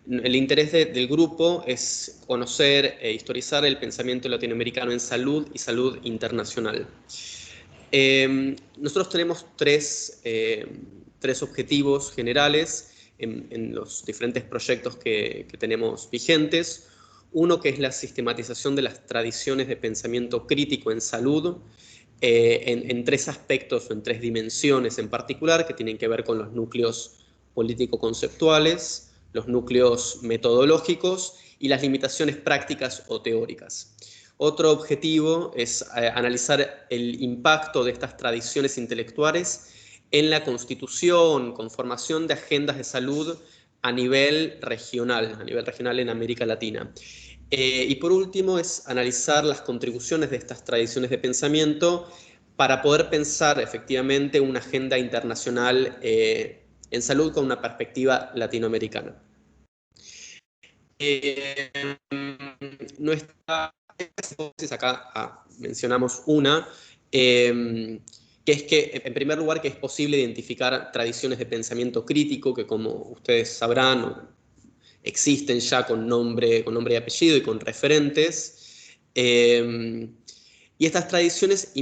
el interés del grupo es conocer e historizar el pensamiento latinoamericano en salud y salud internacional. Nosotros tenemos tres objetivos generales en los diferentes proyectos que tenemos vigentes. Uno, que es la sistematización de las tradiciones de pensamiento crítico en salud, en 3 aspectos o en 3 dimensiones en particular, que tienen que ver con los núcleos político-conceptuales, los núcleos metodológicos y las limitaciones prácticas o teóricas. Otro objetivo es analizar el impacto de estas tradiciones intelectuales en la constitución, conformación de agendas de salud a nivel regional en América Latina. Y por último es analizar las contribuciones de estas tradiciones de pensamiento para poder pensar efectivamente una agenda internacional en salud con una perspectiva latinoamericana. Nuestra hipótesis, acá mencionamos una, que es que, en primer lugar, que es posible identificar tradiciones de pensamiento crítico que, como ustedes sabrán, existen ya con nombre y apellido y con referentes. Y estas tradiciones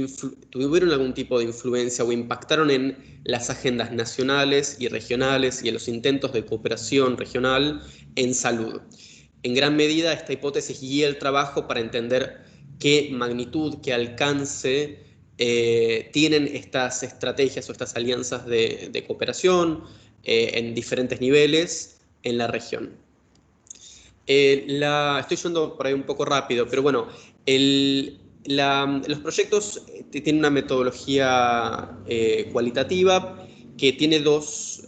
tuvieron algún tipo de influencia o impactaron en las agendas nacionales y regionales y en los intentos de cooperación regional en salud. En gran medida, esta hipótesis guía el trabajo para entender qué magnitud, qué alcance tienen estas estrategias o estas alianzas de cooperación en diferentes niveles en la región. Estoy yendo por ahí un poco rápido, pero bueno, los proyectos tienen una metodología cualitativa que tiene dos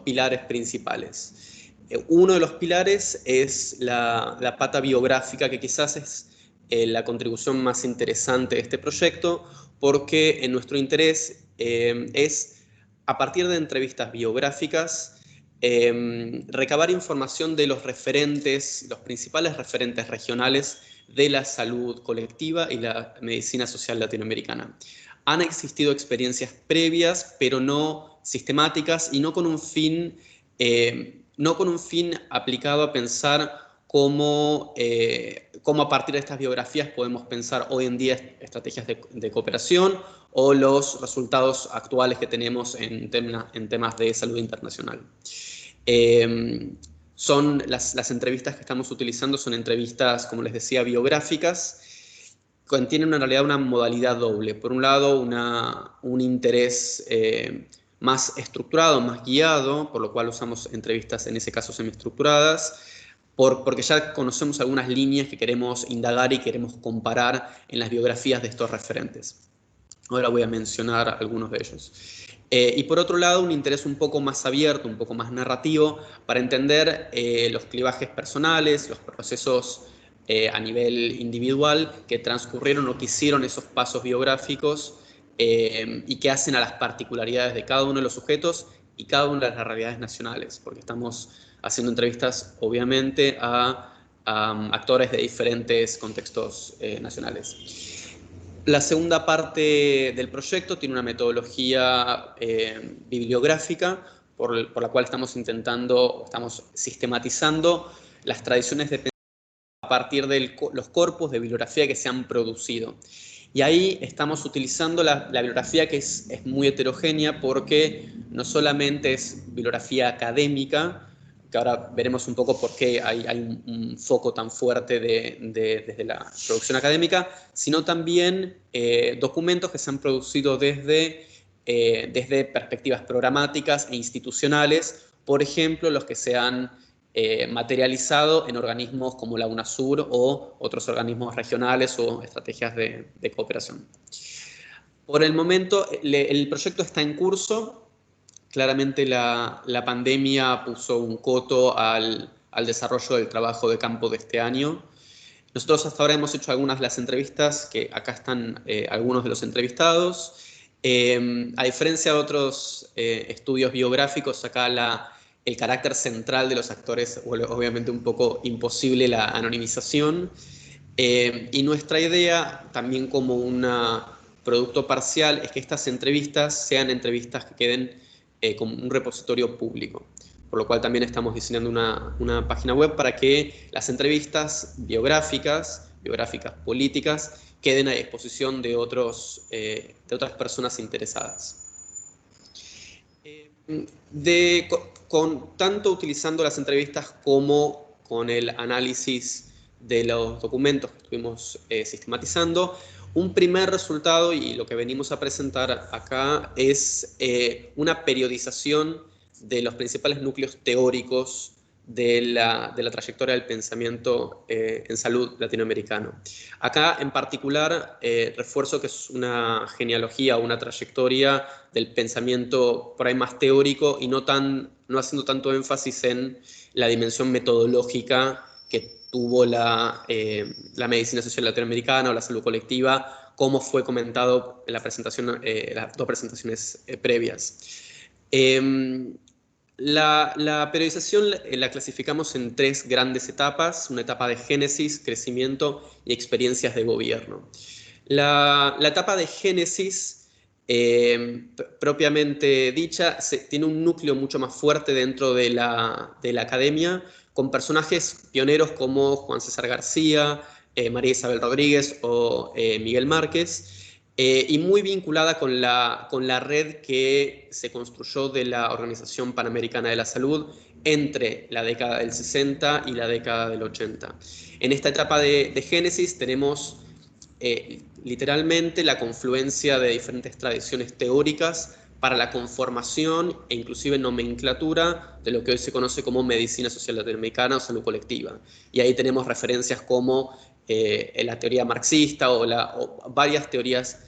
pilares principales. Uno de los pilares es la pata biográfica, que quizás es la contribución más interesante de este proyecto, porque en nuestro interés es, a partir de entrevistas biográficas, recabar información de los principales referentes regionales de la salud colectiva y la medicina social latinoamericana. Han existido experiencias previas, pero no sistemáticas y no con un fin aplicado a pensar cómo a partir de estas biografías podemos pensar hoy en día estrategias de cooperación o los resultados actuales que tenemos en temas de salud internacional. Las entrevistas que estamos utilizando son entrevistas, como les decía, biográficas, contienen en realidad una modalidad doble. Por un lado, un interés más estructurado, más guiado, por lo cual usamos entrevistas en ese caso semiestructuradas, porque ya conocemos algunas líneas que queremos indagar y queremos comparar en las biografías de estos referentes. Ahora voy a mencionar algunos de ellos. Y por otro lado, un interés un poco más abierto, un poco más narrativo, para entender los clivajes personales, los procesos a nivel individual que transcurrieron o que hicieron esos pasos biográficos y que hacen a las particularidades de cada uno de los sujetos y cada una de las realidades nacionales, porque estamos haciendo entrevistas, obviamente, a actores de diferentes contextos nacionales. La segunda parte del proyecto tiene una metodología bibliográfica por la cual estamos sistematizando las tradiciones de pensamiento a partir de los corpus de bibliografía que se han producido. Y ahí estamos utilizando la bibliografía que es muy heterogénea, porque no solamente es bibliografía académica, que ahora veremos un poco por qué hay un foco tan fuerte desde la producción académica, sino también documentos que se han producido desde perspectivas programáticas e institucionales, por ejemplo, los que se han materializado en organismos como la UNASUR o otros organismos regionales o estrategias de cooperación. Por el momento, el proyecto está en curso. Claramente la pandemia puso un coto al desarrollo del trabajo de campo de este año. Nosotros hasta ahora hemos hecho algunas de las entrevistas, que acá están algunos de los entrevistados. A diferencia de otros estudios biográficos, acá el carácter central de los actores, obviamente un poco imposible la anonimización. Y nuestra idea, también como un producto parcial, es que estas entrevistas sean entrevistas que queden como un repositorio público. Por lo cual también estamos diseñando una página web para que las entrevistas biográficas políticas, queden a disposición de otras personas interesadas. Tanto utilizando las entrevistas como con el análisis de los documentos que estuvimos sistematizando, un primer resultado, y lo que venimos a presentar acá, es una periodización de los principales núcleos teóricos de la trayectoria del pensamiento en salud latinoamericano. Acá, en particular, refuerzo que es una genealogía o una trayectoria del pensamiento por ahí más teórico y no haciendo tanto énfasis en la dimensión metodológica que tuvo la medicina social latinoamericana o la salud colectiva, como fue comentado en la presentación, las dos presentaciones previas. La periodización la clasificamos en tres grandes etapas: una etapa de génesis, crecimiento y experiencias de gobierno. La etapa de génesis, propiamente dicha, tiene un núcleo mucho más fuerte dentro de la academia, con personajes pioneros como Juan César García, María Isabel Rodríguez o Miguel Márquez, y muy vinculada con la red que se construyó de la Organización Panamericana de la Salud entre la década del 60 y la década del 80. En esta etapa de génesis tenemos literalmente la confluencia de diferentes tradiciones teóricas para la conformación e inclusive nomenclatura de lo que hoy se conoce como medicina social latinoamericana o salud colectiva. Y ahí tenemos referencias como la teoría marxista o varias teorías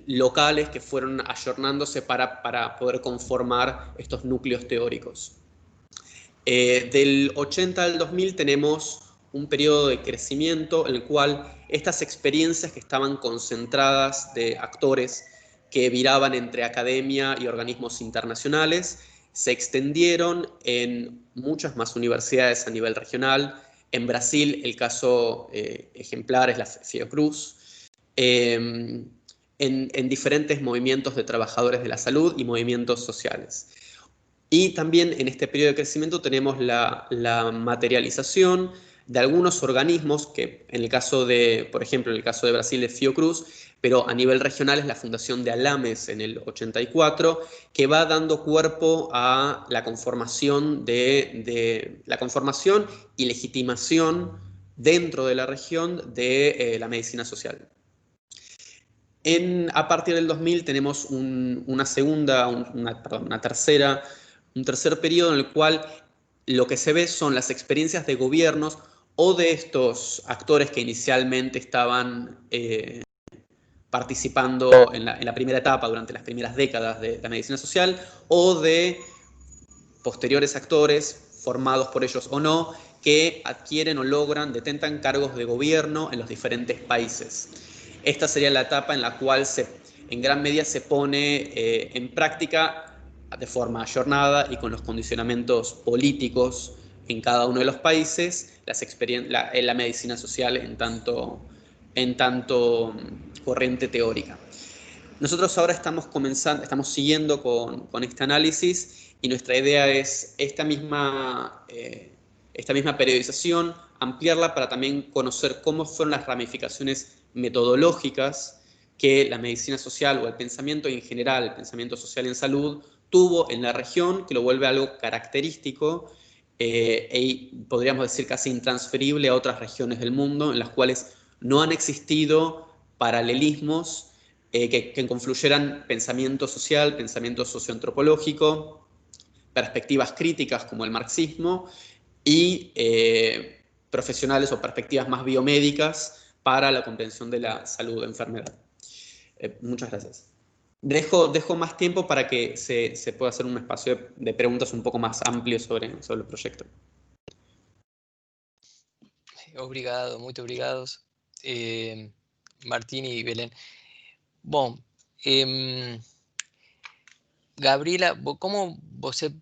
locales que fueron ayornándose para poder conformar estos núcleos teóricos. Del 80 al 2000 tenemos un periodo de crecimiento en el cual estas experiencias que estaban concentradas de actores que viraban entre academia y organismos internacionales se extendieron en muchas más universidades a nivel regional. En Brasil el caso ejemplar es la Fiocruz. En diferentes movimientos de trabajadores de la salud y movimientos sociales. Y también en este periodo de crecimiento tenemos la materialización de algunos organismos que, en el caso de, por ejemplo, en el caso de Brasil es Fiocruz, pero a nivel regional es la fundación de Alames en el 84, que va dando cuerpo a la conformación la conformación y legitimación dentro de la región de la medicina social. A partir del 2000 tenemos un tercer periodo en el cual lo que se ve son las experiencias de gobiernos o de estos actores que inicialmente estaban participando en la primera etapa, durante las primeras décadas de la medicina social, o de posteriores actores, formados por ellos o no, que adquieren o detentan cargos de gobierno en los diferentes países. Esta sería la etapa en la cual en gran medida se pone en práctica de forma ayornada y con los condicionamientos políticos en cada uno de los países la medicina social en tanto corriente teórica. Nosotros ahora estamos siguiendo con este análisis, y nuestra idea es esta misma periodización, ampliarla para también conocer cómo fueron las ramificaciones metodológicas que la medicina social o el pensamiento en general, el pensamiento social en salud, tuvo en la región, que lo vuelve algo característico podríamos decir casi intransferible a otras regiones del mundo, en las cuales no han existido paralelismos que confluyeran pensamiento social, pensamiento socioantropológico, perspectivas críticas como el marxismo y profesionales o perspectivas más biomédicas para la comprensión de la salud o enfermedad. Muchas gracias. Dejo más tiempo para que se pueda hacer un espacio de preguntas un poco más amplio sobre el proyecto. Obrigado, muito obrigados, Martín y Belén. Bom, Gabriela, como você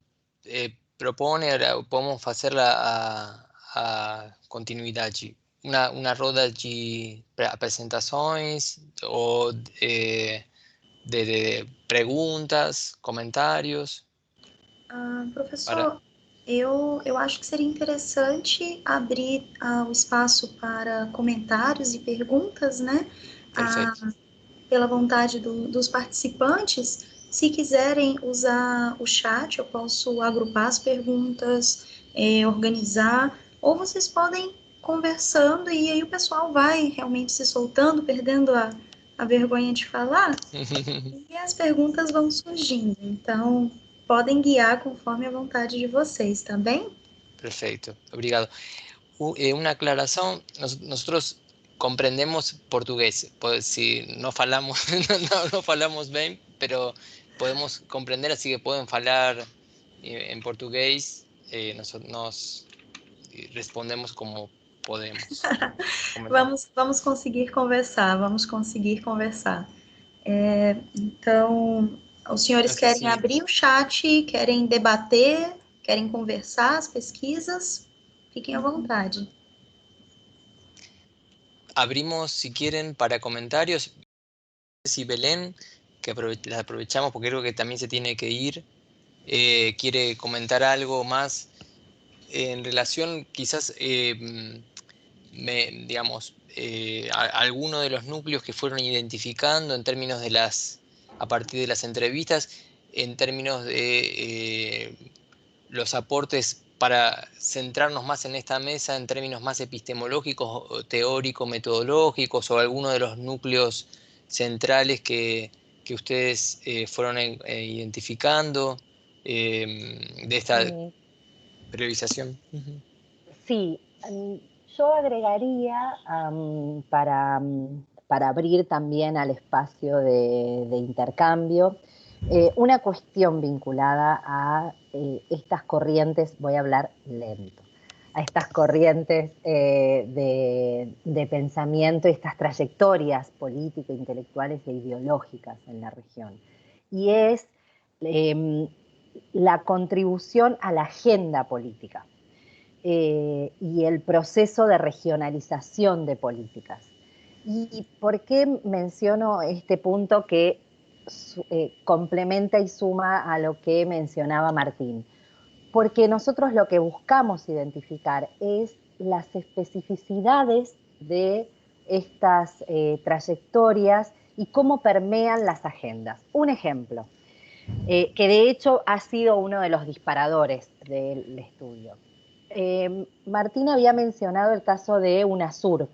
propone, podemos hacer a continuidade? Uma roda de apresentações ou de perguntas, comentários? Professor, eu acho que seria interessante abrir o espaço para comentários e perguntas, né? Perfeito. Pela vontade dos participantes. Se quiserem usar o chat, eu posso agrupar as perguntas, organizar, ou vocês podem conversando e aí o pessoal vai realmente se soltando, perdendo a vergonha de falar, e as perguntas vão surgindo. Então, podem guiar conforme a vontade de vocês, tá bem? Perfecto, obrigado. Una aclaración, nosotros comprendemos portugués, pues si no falamos, no falamos bien, pero podemos comprender, así que pueden hablar en portugués, nos respondemos como podemos. Vamos conseguir conversar, vamos conseguir conversar. Então, os senhores querem abrir o chat, querem debater, querem conversar as pesquisas? Fiquem à vontade. Abrimos, si quieren, para comentarios. Si Belén, que la aprovechamos porque creo que también se tiene que ir, quiere comentar algo más en relación, quizás, digamos, alguno de los núcleos que fueron identificando en términos de a partir de las entrevistas, en términos de los aportes para centrarnos más en esta mesa en términos más epistemológicos, teóricos, metodológicos, o alguno de los núcleos centrales que ustedes fueron identificando de esta priorización. Sí, yo agregaría para abrir también al espacio de intercambio una cuestión vinculada a estas corrientes, voy a hablar lento, a estas corrientes de pensamiento, estas trayectorias político-intelectuales e ideológicas en la región. Y es la contribución a la agenda política y el proceso de regionalización de políticas. ¿Y por qué menciono este punto que complementa y suma a lo que mencionaba Martín? Porque nosotros lo que buscamos identificar es las especificidades de estas trayectorias y cómo permean las agendas. Un ejemplo, que de hecho ha sido uno de los disparadores del estudio. Martín había mencionado el caso de UNASUR,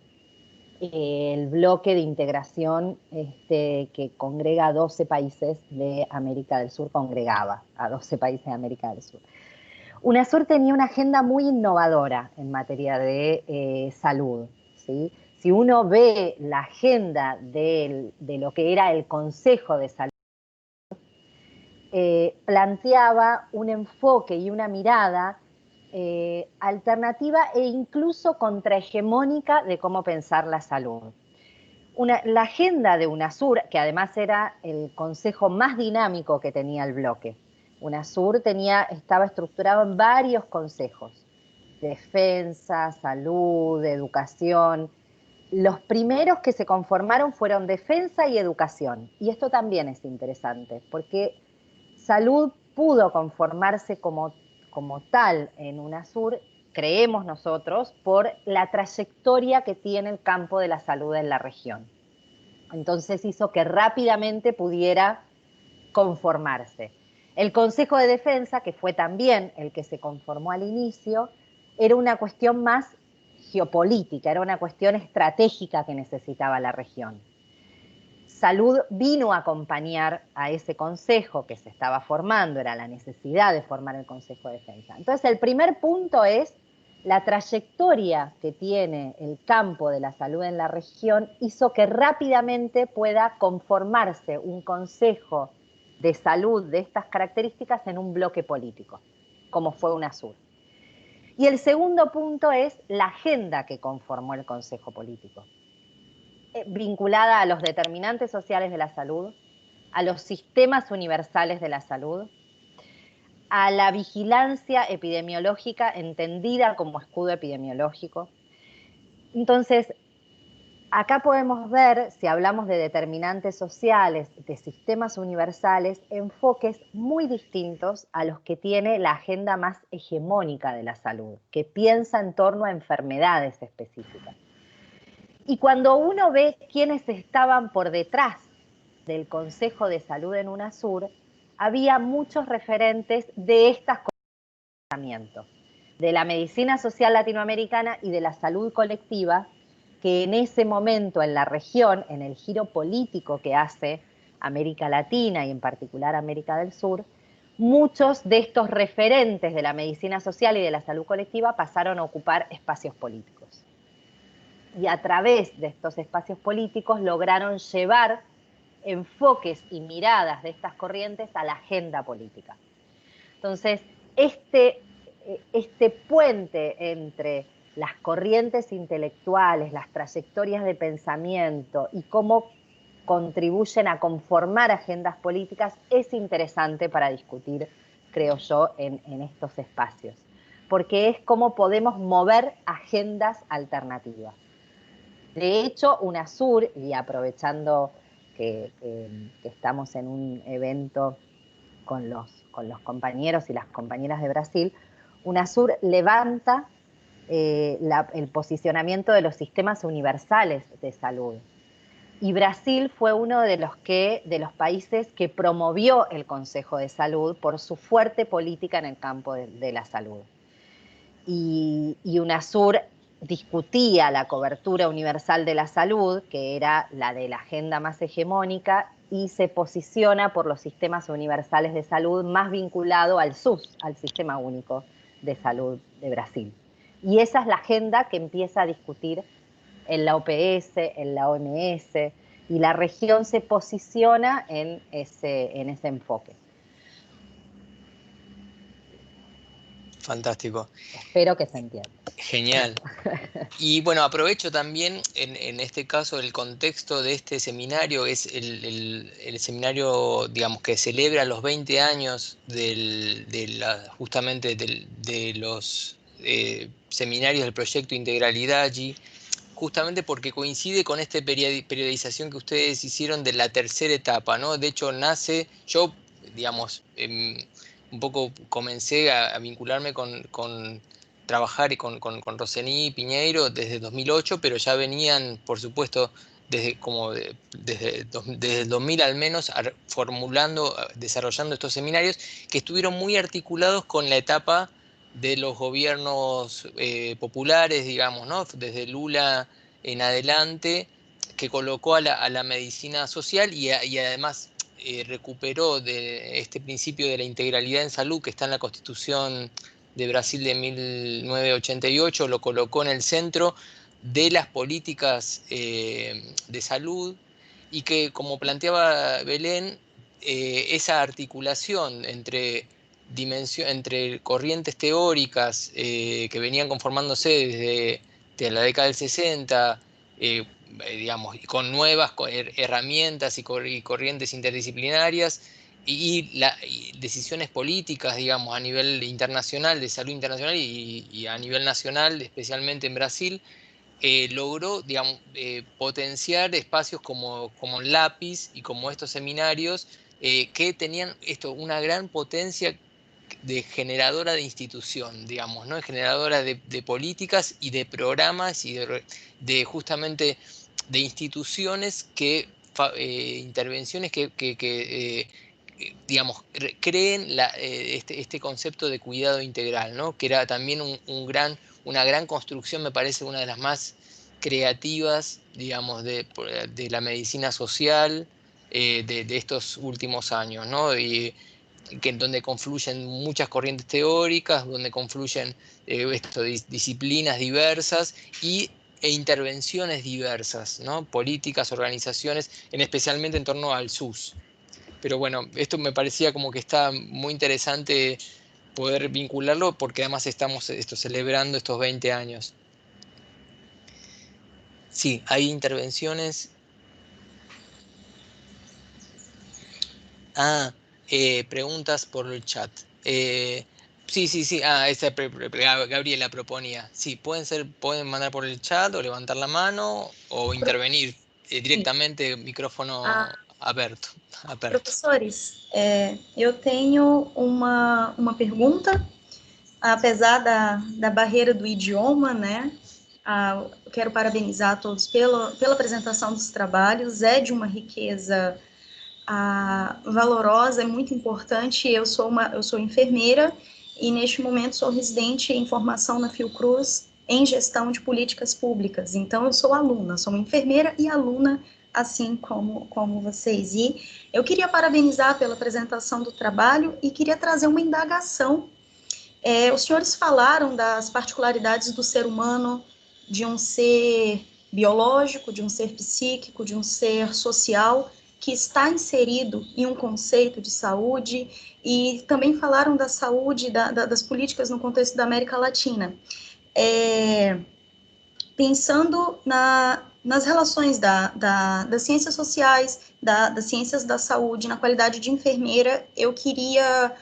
el bloque de integración que congrega a 12 países de América del Sur, congregaba a 12 países de América del Sur. UNASUR tenía una agenda muy innovadora en materia de salud, ¿sí? Si uno ve la agenda de lo que era el Consejo de Salud, planteaba un enfoque y una mirada alternativa e incluso contrahegemónica de cómo pensar la salud. La agenda de UNASUR, que además era el consejo más dinámico que tenía el bloque, UNASUR estaba estructurado en varios consejos: defensa, salud, educación, los primeros que se conformaron fueron defensa y educación. Y esto también es interesante, porque salud pudo conformarse como tal en UNASUR, creemos nosotros, por la trayectoria que tiene el campo de la salud en la región. Entonces hizo que rápidamente pudiera conformarse. El Consejo de Defensa, que fue también el que se conformó al inicio, era una cuestión más geopolítica, era una cuestión estratégica que necesitaba la región. Salud vino a acompañar a ese consejo que se estaba formando, era la necesidad de formar el Consejo de Defensa. Entonces, el primer punto es la trayectoria que tiene el campo de la salud en la región hizo que rápidamente pueda conformarse un consejo de salud de estas características en un bloque político, como fue UNASUR. Y el segundo punto es la agenda que conformó el Consejo Político, vinculada a los determinantes sociales de la salud, a los sistemas universales de la salud, a la vigilancia epidemiológica entendida como escudo epidemiológico. Entonces, acá podemos ver, si hablamos de determinantes sociales, de sistemas universales, enfoques muy distintos a los que tiene la agenda más hegemónica de la salud, que piensa en torno a enfermedades específicas. Y cuando uno ve quiénes estaban por detrás del Consejo de Salud en UNASUR, había muchos referentes de estas comportamientos, de la medicina social latinoamericana y de la salud colectiva, que en ese momento en la región, en el giro político que hace América Latina y en particular América del Sur, muchos de estos referentes de la medicina social y de la salud colectiva pasaron a ocupar espacios políticos. Y a través de estos espacios políticos lograron llevar enfoques y miradas de estas corrientes a la agenda política. Entonces, este puente entre las corrientes intelectuales, las trayectorias de pensamiento y cómo contribuyen a conformar agendas políticas es interesante para discutir, creo yo, en estos espacios, porque es cómo podemos mover agendas alternativas. De hecho, UNASUR, y aprovechando que estamos en un evento con los compañeros y las compañeras de Brasil, UNASUR levanta el posicionamiento de los sistemas universales de salud. Y Brasil fue uno de los países que promovió el Consejo de Salud por su fuerte política en el campo de la salud. Y UNASUR discutía la cobertura universal de la salud, que era la de la agenda más hegemónica, y se posiciona por los sistemas universales de salud más vinculado al SUS, al Sistema Único de Salud de Brasil. Y esa es la agenda que empieza a discutir en la OPS, en la OMS, y la región se posiciona en ese enfoque. Fantástico. Espero que se entienda. Genial. Y bueno, aprovecho también en este caso el contexto de este seminario, es el seminario, digamos, que celebra los 20 años justamente de los seminarios del proyecto Integralidad allí, justamente porque coincide con esta periodización que ustedes hicieron de la tercera etapa, ¿no? De hecho, yo, digamos, un poco comencé a vincularme con trabajar con Rosení y Piñeiro desde 2008, pero ya venían, por supuesto, desde el 2000 al menos, desarrollando estos seminarios que estuvieron muy articulados con la etapa de los gobiernos populares, digamos, ¿no? Desde Lula en adelante, que colocó a la medicina social y además recuperó de este principio de la integralidad en salud que está en la Constitución de Brasil de 1988, lo colocó en el centro de las políticas de salud, y que, como planteaba Belén, esa articulación entre corrientes teóricas que venían conformándose desde la década del 60, digamos, con nuevas herramientas y corrientes interdisciplinarias, y decisiones políticas, digamos, a nivel internacional, de salud internacional y a nivel nacional, especialmente en Brasil, logró, digamos, potenciar espacios como Lápiz y como estos seminarios que tenían una gran potencia de generadora de institución, digamos, ¿no? Generadora de políticas y de programas y de justamente de instituciones que, intervenciones que digamos, creen este concepto de cuidado integral, ¿no? Que era también una gran construcción, me parece, una de las más creativas, digamos, de la medicina social de estos últimos años, ¿no? Y donde confluyen muchas corrientes teóricas, donde confluyen disciplinas diversas e intervenciones diversas, ¿no? Políticas, organizaciones, especialmente en torno al SUS. Pero bueno, esto me parecía como que está muy interesante poder vincularlo porque además estamos celebrando estos 20 años. Sí, hay intervenciones. Preguntas por el chat. Sí. Gabriela proponía. Sí, pueden mandar por el chat o levantar la mano o intervenir directamente, micrófono aberto. Professores, eu tenho uma pergunta, apesar da barreira do idioma, né? Eu quero parabenizar a todos pela apresentação dos trabalhos, é de uma riqueza valorosa, é muito importante. Eu sou enfermeira e neste momento sou residente em formação na Fiocruz em gestão de políticas públicas. Então eu sou aluna, sou uma enfermeira e aluna, assim como vocês. E eu queria parabenizar pela apresentação do trabalho e queria trazer uma indagação. Os senhores falaram das particularidades do ser humano, de um ser biológico, de um ser psíquico, de um ser social, que está inserido em um conceito de saúde, e também falaram da saúde, das políticas no contexto da América Latina. Pensando nas relações das ciências sociais, das ciências da saúde, na qualidade de enfermeira, eu queria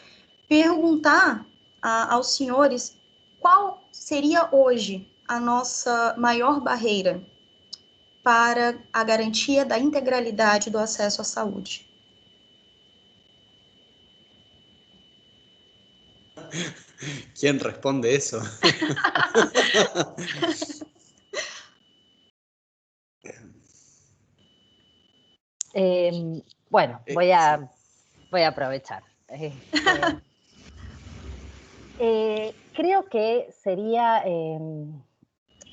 perguntar aos senhores qual seria hoje a nossa maior barreira para a garantia da integralidade do acesso à saúde. ¿Quién responde eso? Bueno, voy a aprovechar. Creo que sería,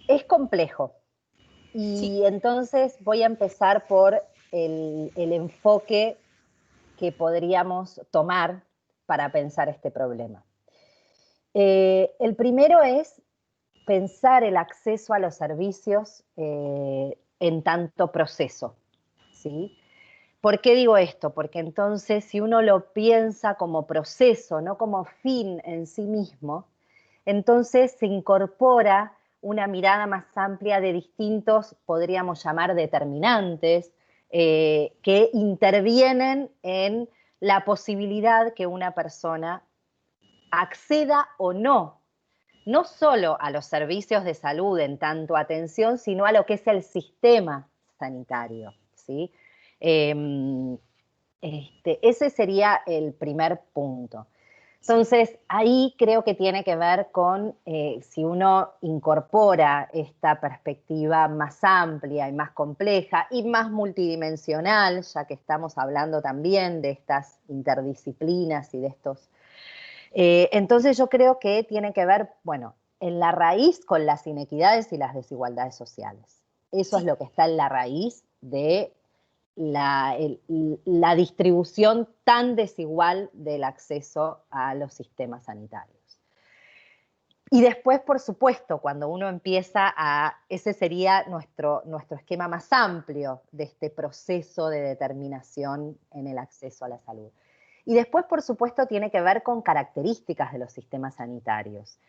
es complejo. Y sí. Entonces voy a empezar por el enfoque que podríamos tomar para pensar este problema. El primero es pensar el acceso a los servicios en tanto proceso, ¿sí? ¿Por qué digo esto? Porque entonces si uno lo piensa como proceso, no como fin en sí mismo, entonces se incorpora una mirada más amplia de distintos, podríamos llamar, determinantes, que intervienen en la posibilidad que una persona acceda o no solo a los servicios de salud en tanto atención, sino a lo que es el sistema sanitario, ¿sí? Ese sería el primer punto. Entonces, ahí creo que tiene que ver con si uno incorpora esta perspectiva más amplia y más compleja y más multidimensional, ya que estamos hablando también de estas interdisciplinas y de estos. Entonces yo creo que tiene que ver, bueno, en la raíz con las inequidades y las desigualdades sociales. Eso es lo que está en la raíz de la distribución tan desigual del acceso a los sistemas sanitarios. Y después, por supuesto, cuando uno empieza ese sería nuestro esquema más amplio de este proceso de determinación en el acceso a la salud. Y después, por supuesto, tiene que ver con características de los sistemas sanitarios.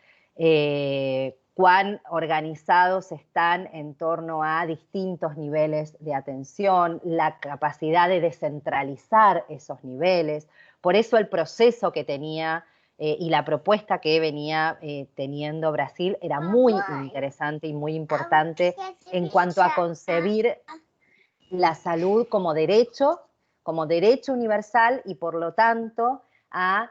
Cuán organizados están en torno a distintos niveles de atención, la capacidad de descentralizar esos niveles. Por eso el proceso que tenía y la propuesta que venía teniendo Brasil era muy interesante y muy importante en cuanto a concebir la salud como derecho universal y por lo tanto a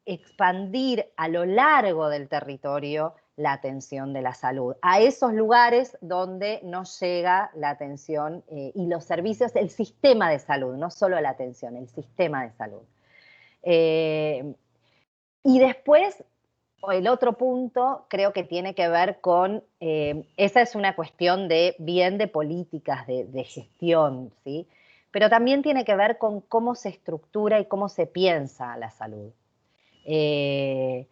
expandir a lo largo del territorio la atención de la salud, a esos lugares donde no llega la atención y los servicios, el sistema de salud, no solo la atención, el sistema de salud. Y después, el otro punto creo que tiene que ver con, esa es una cuestión de políticas, de gestión, ¿sí? Pero también tiene que ver con cómo se estructura y cómo se piensa la salud. Si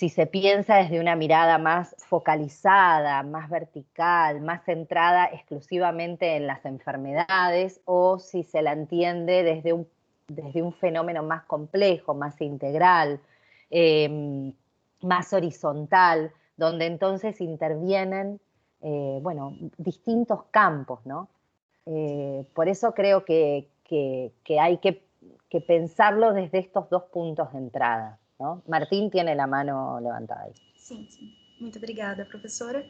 se piensa desde una mirada más focalizada, más vertical, más centrada exclusivamente en las enfermedades, o si se la entiende desde un fenómeno más complejo, más integral, más horizontal, donde entonces intervienen, distintos campos, ¿no? Por eso creo que hay que pensarlo desde estos dos puntos de entrada, ¿no? Martín tiene la mano levantada ahí. Sim, sim. Muito obrigada, professora.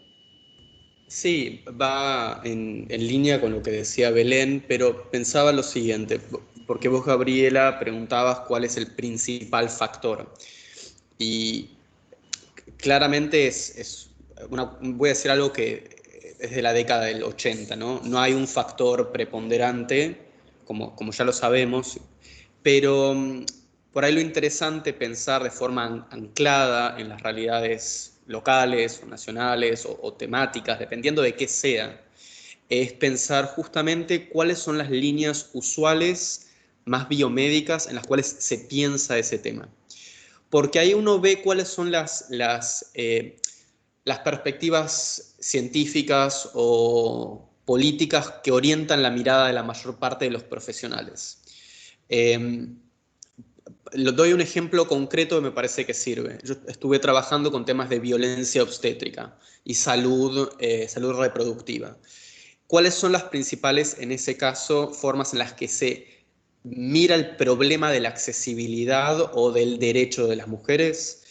Sí, va en línea con lo que decía Belén, pero pensaba lo siguiente, porque vos, Gabriela, preguntabas cuál es el principal factor. Y claramente voy a decir algo que es de la década del 80, ¿no? No hay un factor preponderante, como ya lo sabemos, pero por ahí lo interesante pensar de forma anclada en las realidades locales o nacionales o temáticas, dependiendo de qué sea, es pensar justamente cuáles son las líneas usuales más biomédicas en las cuales se piensa ese tema. Porque ahí uno ve cuáles son las perspectivas científicas o políticas que orientan la mirada de la mayor parte de los profesionales. Doy un ejemplo concreto que me parece que sirve. Yo estuve trabajando con temas de violencia obstétrica y salud reproductiva. ¿Cuáles son las principales, en ese caso, formas en las que se mira el problema de la accesibilidad o del derecho de las mujeres?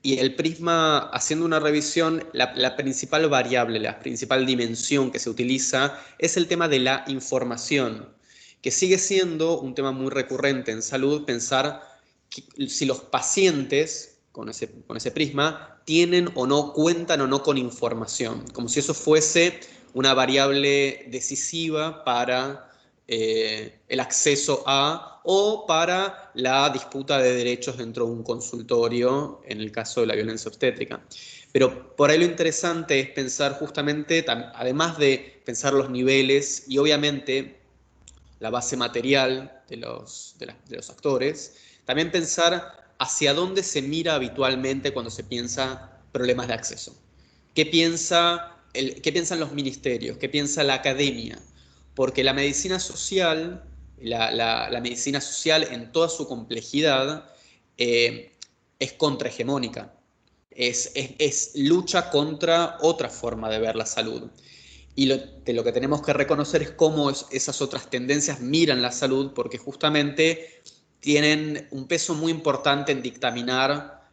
Y el prisma, haciendo una revisión, la principal variable, la principal dimensión que se utiliza es el tema de la información, que sigue siendo un tema muy recurrente en salud, pensar si los pacientes, con ese prisma, tienen o no, cuentan o no con información, como si eso fuese una variable decisiva para el acceso a o para la disputa de derechos dentro de un consultorio en el caso de la violencia obstétrica. Pero por ahí lo interesante es pensar justamente, además de pensar los niveles y obviamente la base material de los actores, también pensar hacia dónde se mira habitualmente cuando se piensa problemas de acceso. ¿Qué piensan los ministerios? ¿Qué piensa la academia? Porque la medicina social, la medicina social en toda su complejidad, es contrahegemónica. Es lucha contra otra forma de ver la salud. Y lo que tenemos que reconocer es cómo esas otras tendencias miran la salud, porque justamente tienen un peso muy importante en dictaminar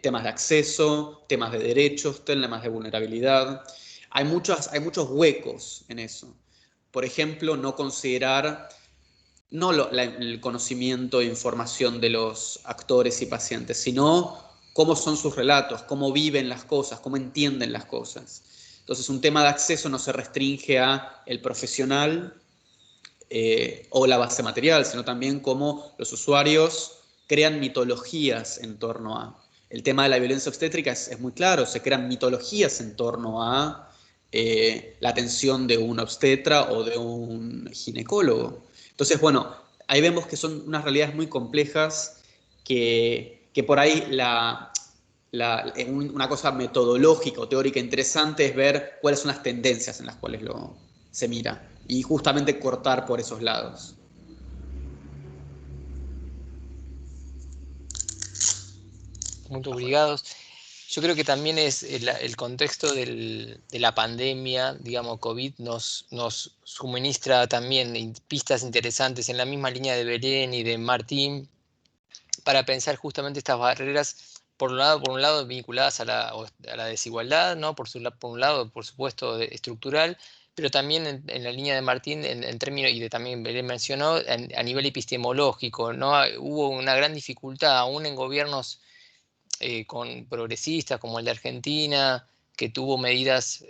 temas de acceso, temas de derechos, temas de vulnerabilidad. Hay muchos huecos en eso. Por ejemplo, no considerar el conocimiento e información de los actores y pacientes, sino cómo son sus relatos, cómo viven las cosas, cómo entienden las cosas. Entonces, un tema de acceso no se restringe a el profesional o la base material, sino también cómo los usuarios crean mitologías en torno a. El tema de la violencia obstétrica es muy claro, se crean mitologías en torno a la atención de un obstetra o de un ginecólogo. Entonces, bueno, ahí vemos que son unas realidades muy complejas que por ahí una cosa metodológica o teórica interesante es ver cuáles son las tendencias en las cuales se mira y justamente cortar por esos lados. Muy obrigados. Yo creo que también es el contexto de la pandemia, digamos, COVID, nos suministra también pistas interesantes en la misma línea de Belén y de Martín, para pensar justamente estas barreras, por un lado vinculadas a la desigualdad, ¿no? Por un lado, por supuesto, estructural, pero también en la línea de Martín, en términos, y también Belén mencionó, a nivel epistemológico, ¿no? Hubo una gran dificultad, aún en gobiernos con progresistas como el de Argentina, que tuvo medidas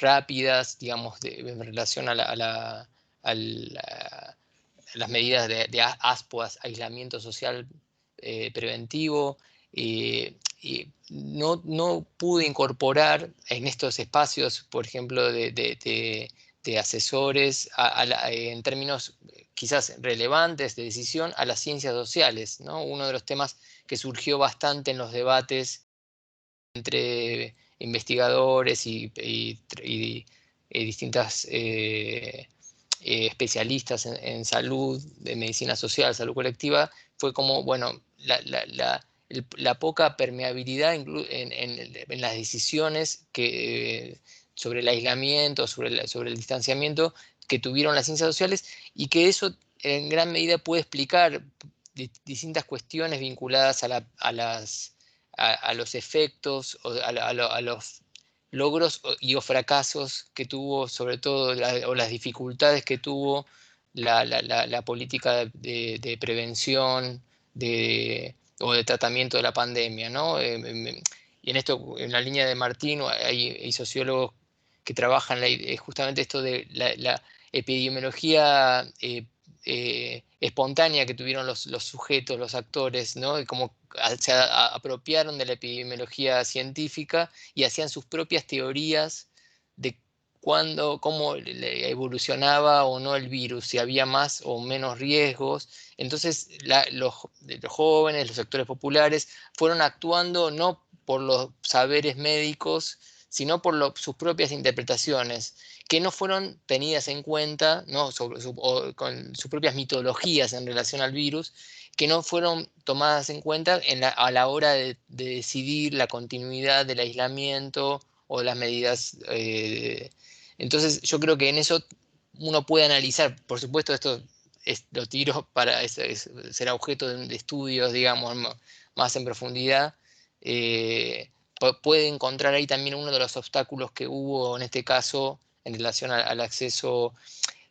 rápidas, digamos, en relación a las medidas de ASPO, aislamiento social preventivo, no pude incorporar en estos espacios, por ejemplo, de asesores, en términos quizás relevantes de decisión, a las ciencias sociales, ¿no? Uno de los temas que surgió bastante en los debates entre investigadores y distintas especialistas en salud, de medicina social, salud colectiva, fue como, bueno, la poca permeabilidad en las decisiones sobre el aislamiento, sobre el distanciamiento que tuvieron las ciencias sociales, y que eso en gran medida puede explicar distintas cuestiones vinculadas a los efectos, a los logros o fracasos que tuvo, sobre todo, o las dificultades que tuvo la política de prevención o de tratamiento de la pandemia, ¿no? Y en esto, en la línea de Martín, hay sociólogos que trabajan justamente esto de la epidemiología espontánea que tuvieron los sujetos, los actores, ¿no? Y como se apropiaron de la epidemiología científica y hacían sus propias teorías de cómo evolucionaba o no el virus, si había más o menos riesgos. Entonces los jóvenes, los sectores populares, fueron actuando no por los saberes médicos, sino por sus propias interpretaciones, que no fueron tenidas en cuenta, ¿no? Con sus propias mitologías en relación al virus, que no fueron tomadas en cuenta a la hora de decidir la continuidad del aislamiento o de las medidas. Entonces yo creo que en eso uno puede analizar, por supuesto esto lo tiro para será objeto de estudios, digamos, más en profundidad. Puede encontrar ahí también uno de los obstáculos que hubo en este caso en relación al acceso,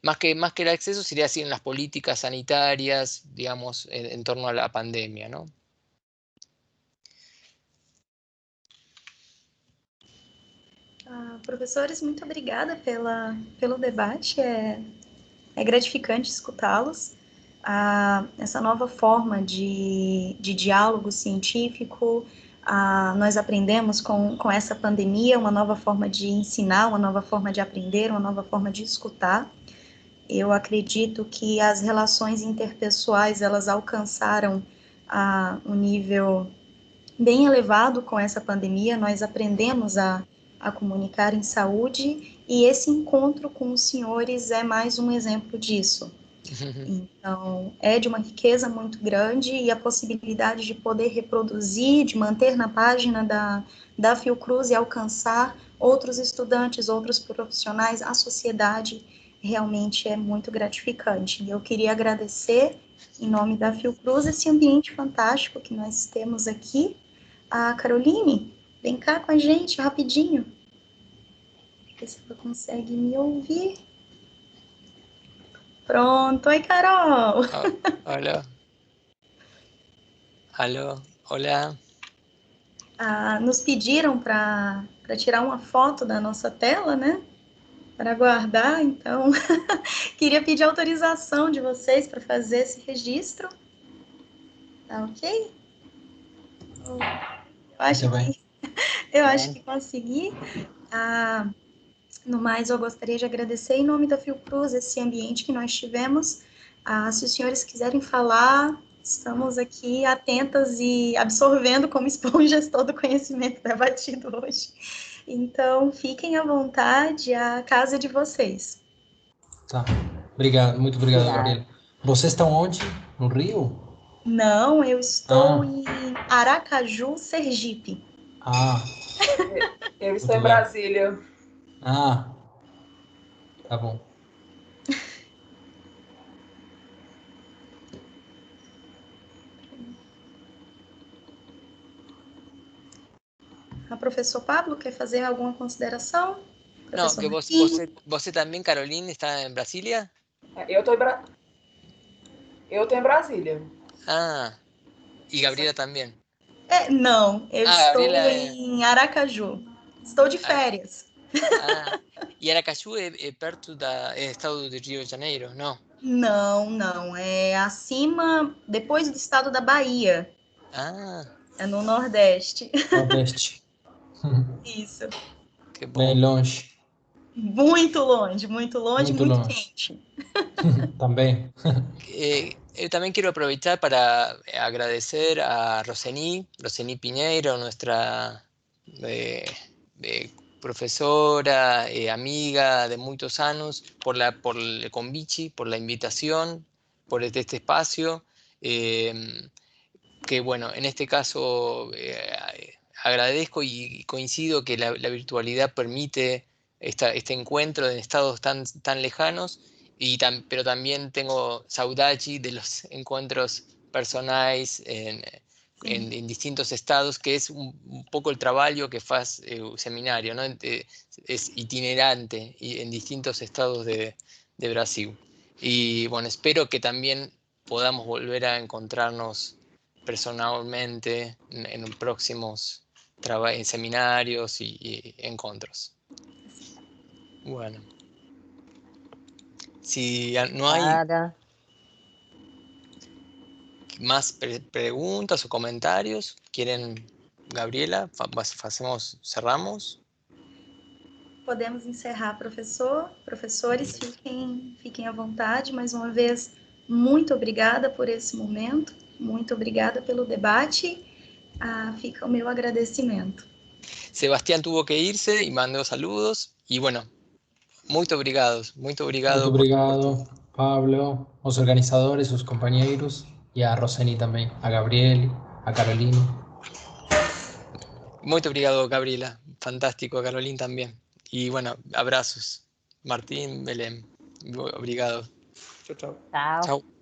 más que el acceso sería así en las políticas sanitarias, digamos, en torno a la pandemia, ¿no? Professores, muito obrigada pelo debate, é gratificante escutá-los. Essa nova forma de diálogo científico, nós aprendemos com essa pandemia uma nova forma de ensinar, uma nova forma de aprender, uma nova forma de escutar. Eu acredito que as relações interpessoais, elas alcançaram um nível bem elevado com essa pandemia, nós aprendemos a comunicar em saúde, e esse encontro com os senhores é mais um exemplo disso. Então, é de uma riqueza muito grande, e a possibilidade de poder reproduzir, de manter na página da Fiocruz e alcançar outros estudantes, outros profissionais, a sociedade, realmente é muito gratificante. E eu queria agradecer, em nome da Fiocruz, esse ambiente fantástico que nós temos aqui. Caroline, vem cá com a gente, rapidinho. Ver se ela consegue me ouvir. Pronto. Oi, Carol. Hola. Aló, hola. Nos pediram para tirar uma foto da nossa tela, né? Para guardar, então queria pedir autorização de vocês para fazer esse registro. Tá ok? Eu acho que consegui. No mais, eu gostaria de agradecer em nome da Fiocruz esse ambiente que nós tivemos. Se os senhores quiserem falar, estamos aqui atentas e absorvendo como esponjas todo o conhecimento debatido hoje. Então, fiquem à vontade, a casa é de vocês. Tá. Obrigado, muito obrigado, Gabriela. Vocês estão onde? No Rio? Não, eu estou em Aracaju, Sergipe. Eu estou em Brasília. Tá bom. professor Pablo quer fazer alguma consideração? Não, Professor que Martim? você também, Caroline, está em Brasília? Eu tô em Brasília. Ah, e Gabriela também. Não, eu estou Gabriela em Aracaju. Estou de férias. E Aracaju é perto do estado de Rio de Janeiro, não? Não. É acima, depois do estado da Bahia. Ah, É no Nordeste. Nordeste. Isso. que bom. Bem longe. Muito longe, muito Longe. quente. Também. Eu também quero aproveitar para agradecer a Roseni Piñeiro, nuestra profesora, amiga de muchos años, por el convite, por la invitación, por este espacio, que bueno, en este caso agradezco y coincido que la virtualidad permite este encuentro en estados tan lejanos, pero también tengo saudade de los encuentros personales en distintos estados, que es un poco el trabajo que faz el seminario, ¿no? Es itinerante y en distintos estados de Brasil. Y bueno, espero que también podamos volver a encontrarnos personalmente en próximos seminarios y encuentros. Bueno, si no hay Nada. más preguntas o comentarios, ¿quieren, Gabriela? Cerramos. Podemos encerrar, professor. Professores, fiquem à vontade. Mais uma vez, muito obrigada por esse momento. Muito obrigada pelo debate. Fica o meu agradecimento. Sebastián tuvo que irse y mandó saludos. Y bueno, muy obrigado. Muito obrigado, Pablo, los organizadores, sus compañeros, y a Roseni también, a Gabriel, a Carolina. Muy obrigado, Gabriela. Fantástico, a Carolina también. Y bueno, abrazos. Martín, Belén. Obrigado. Chao, chao. Chao. Chao.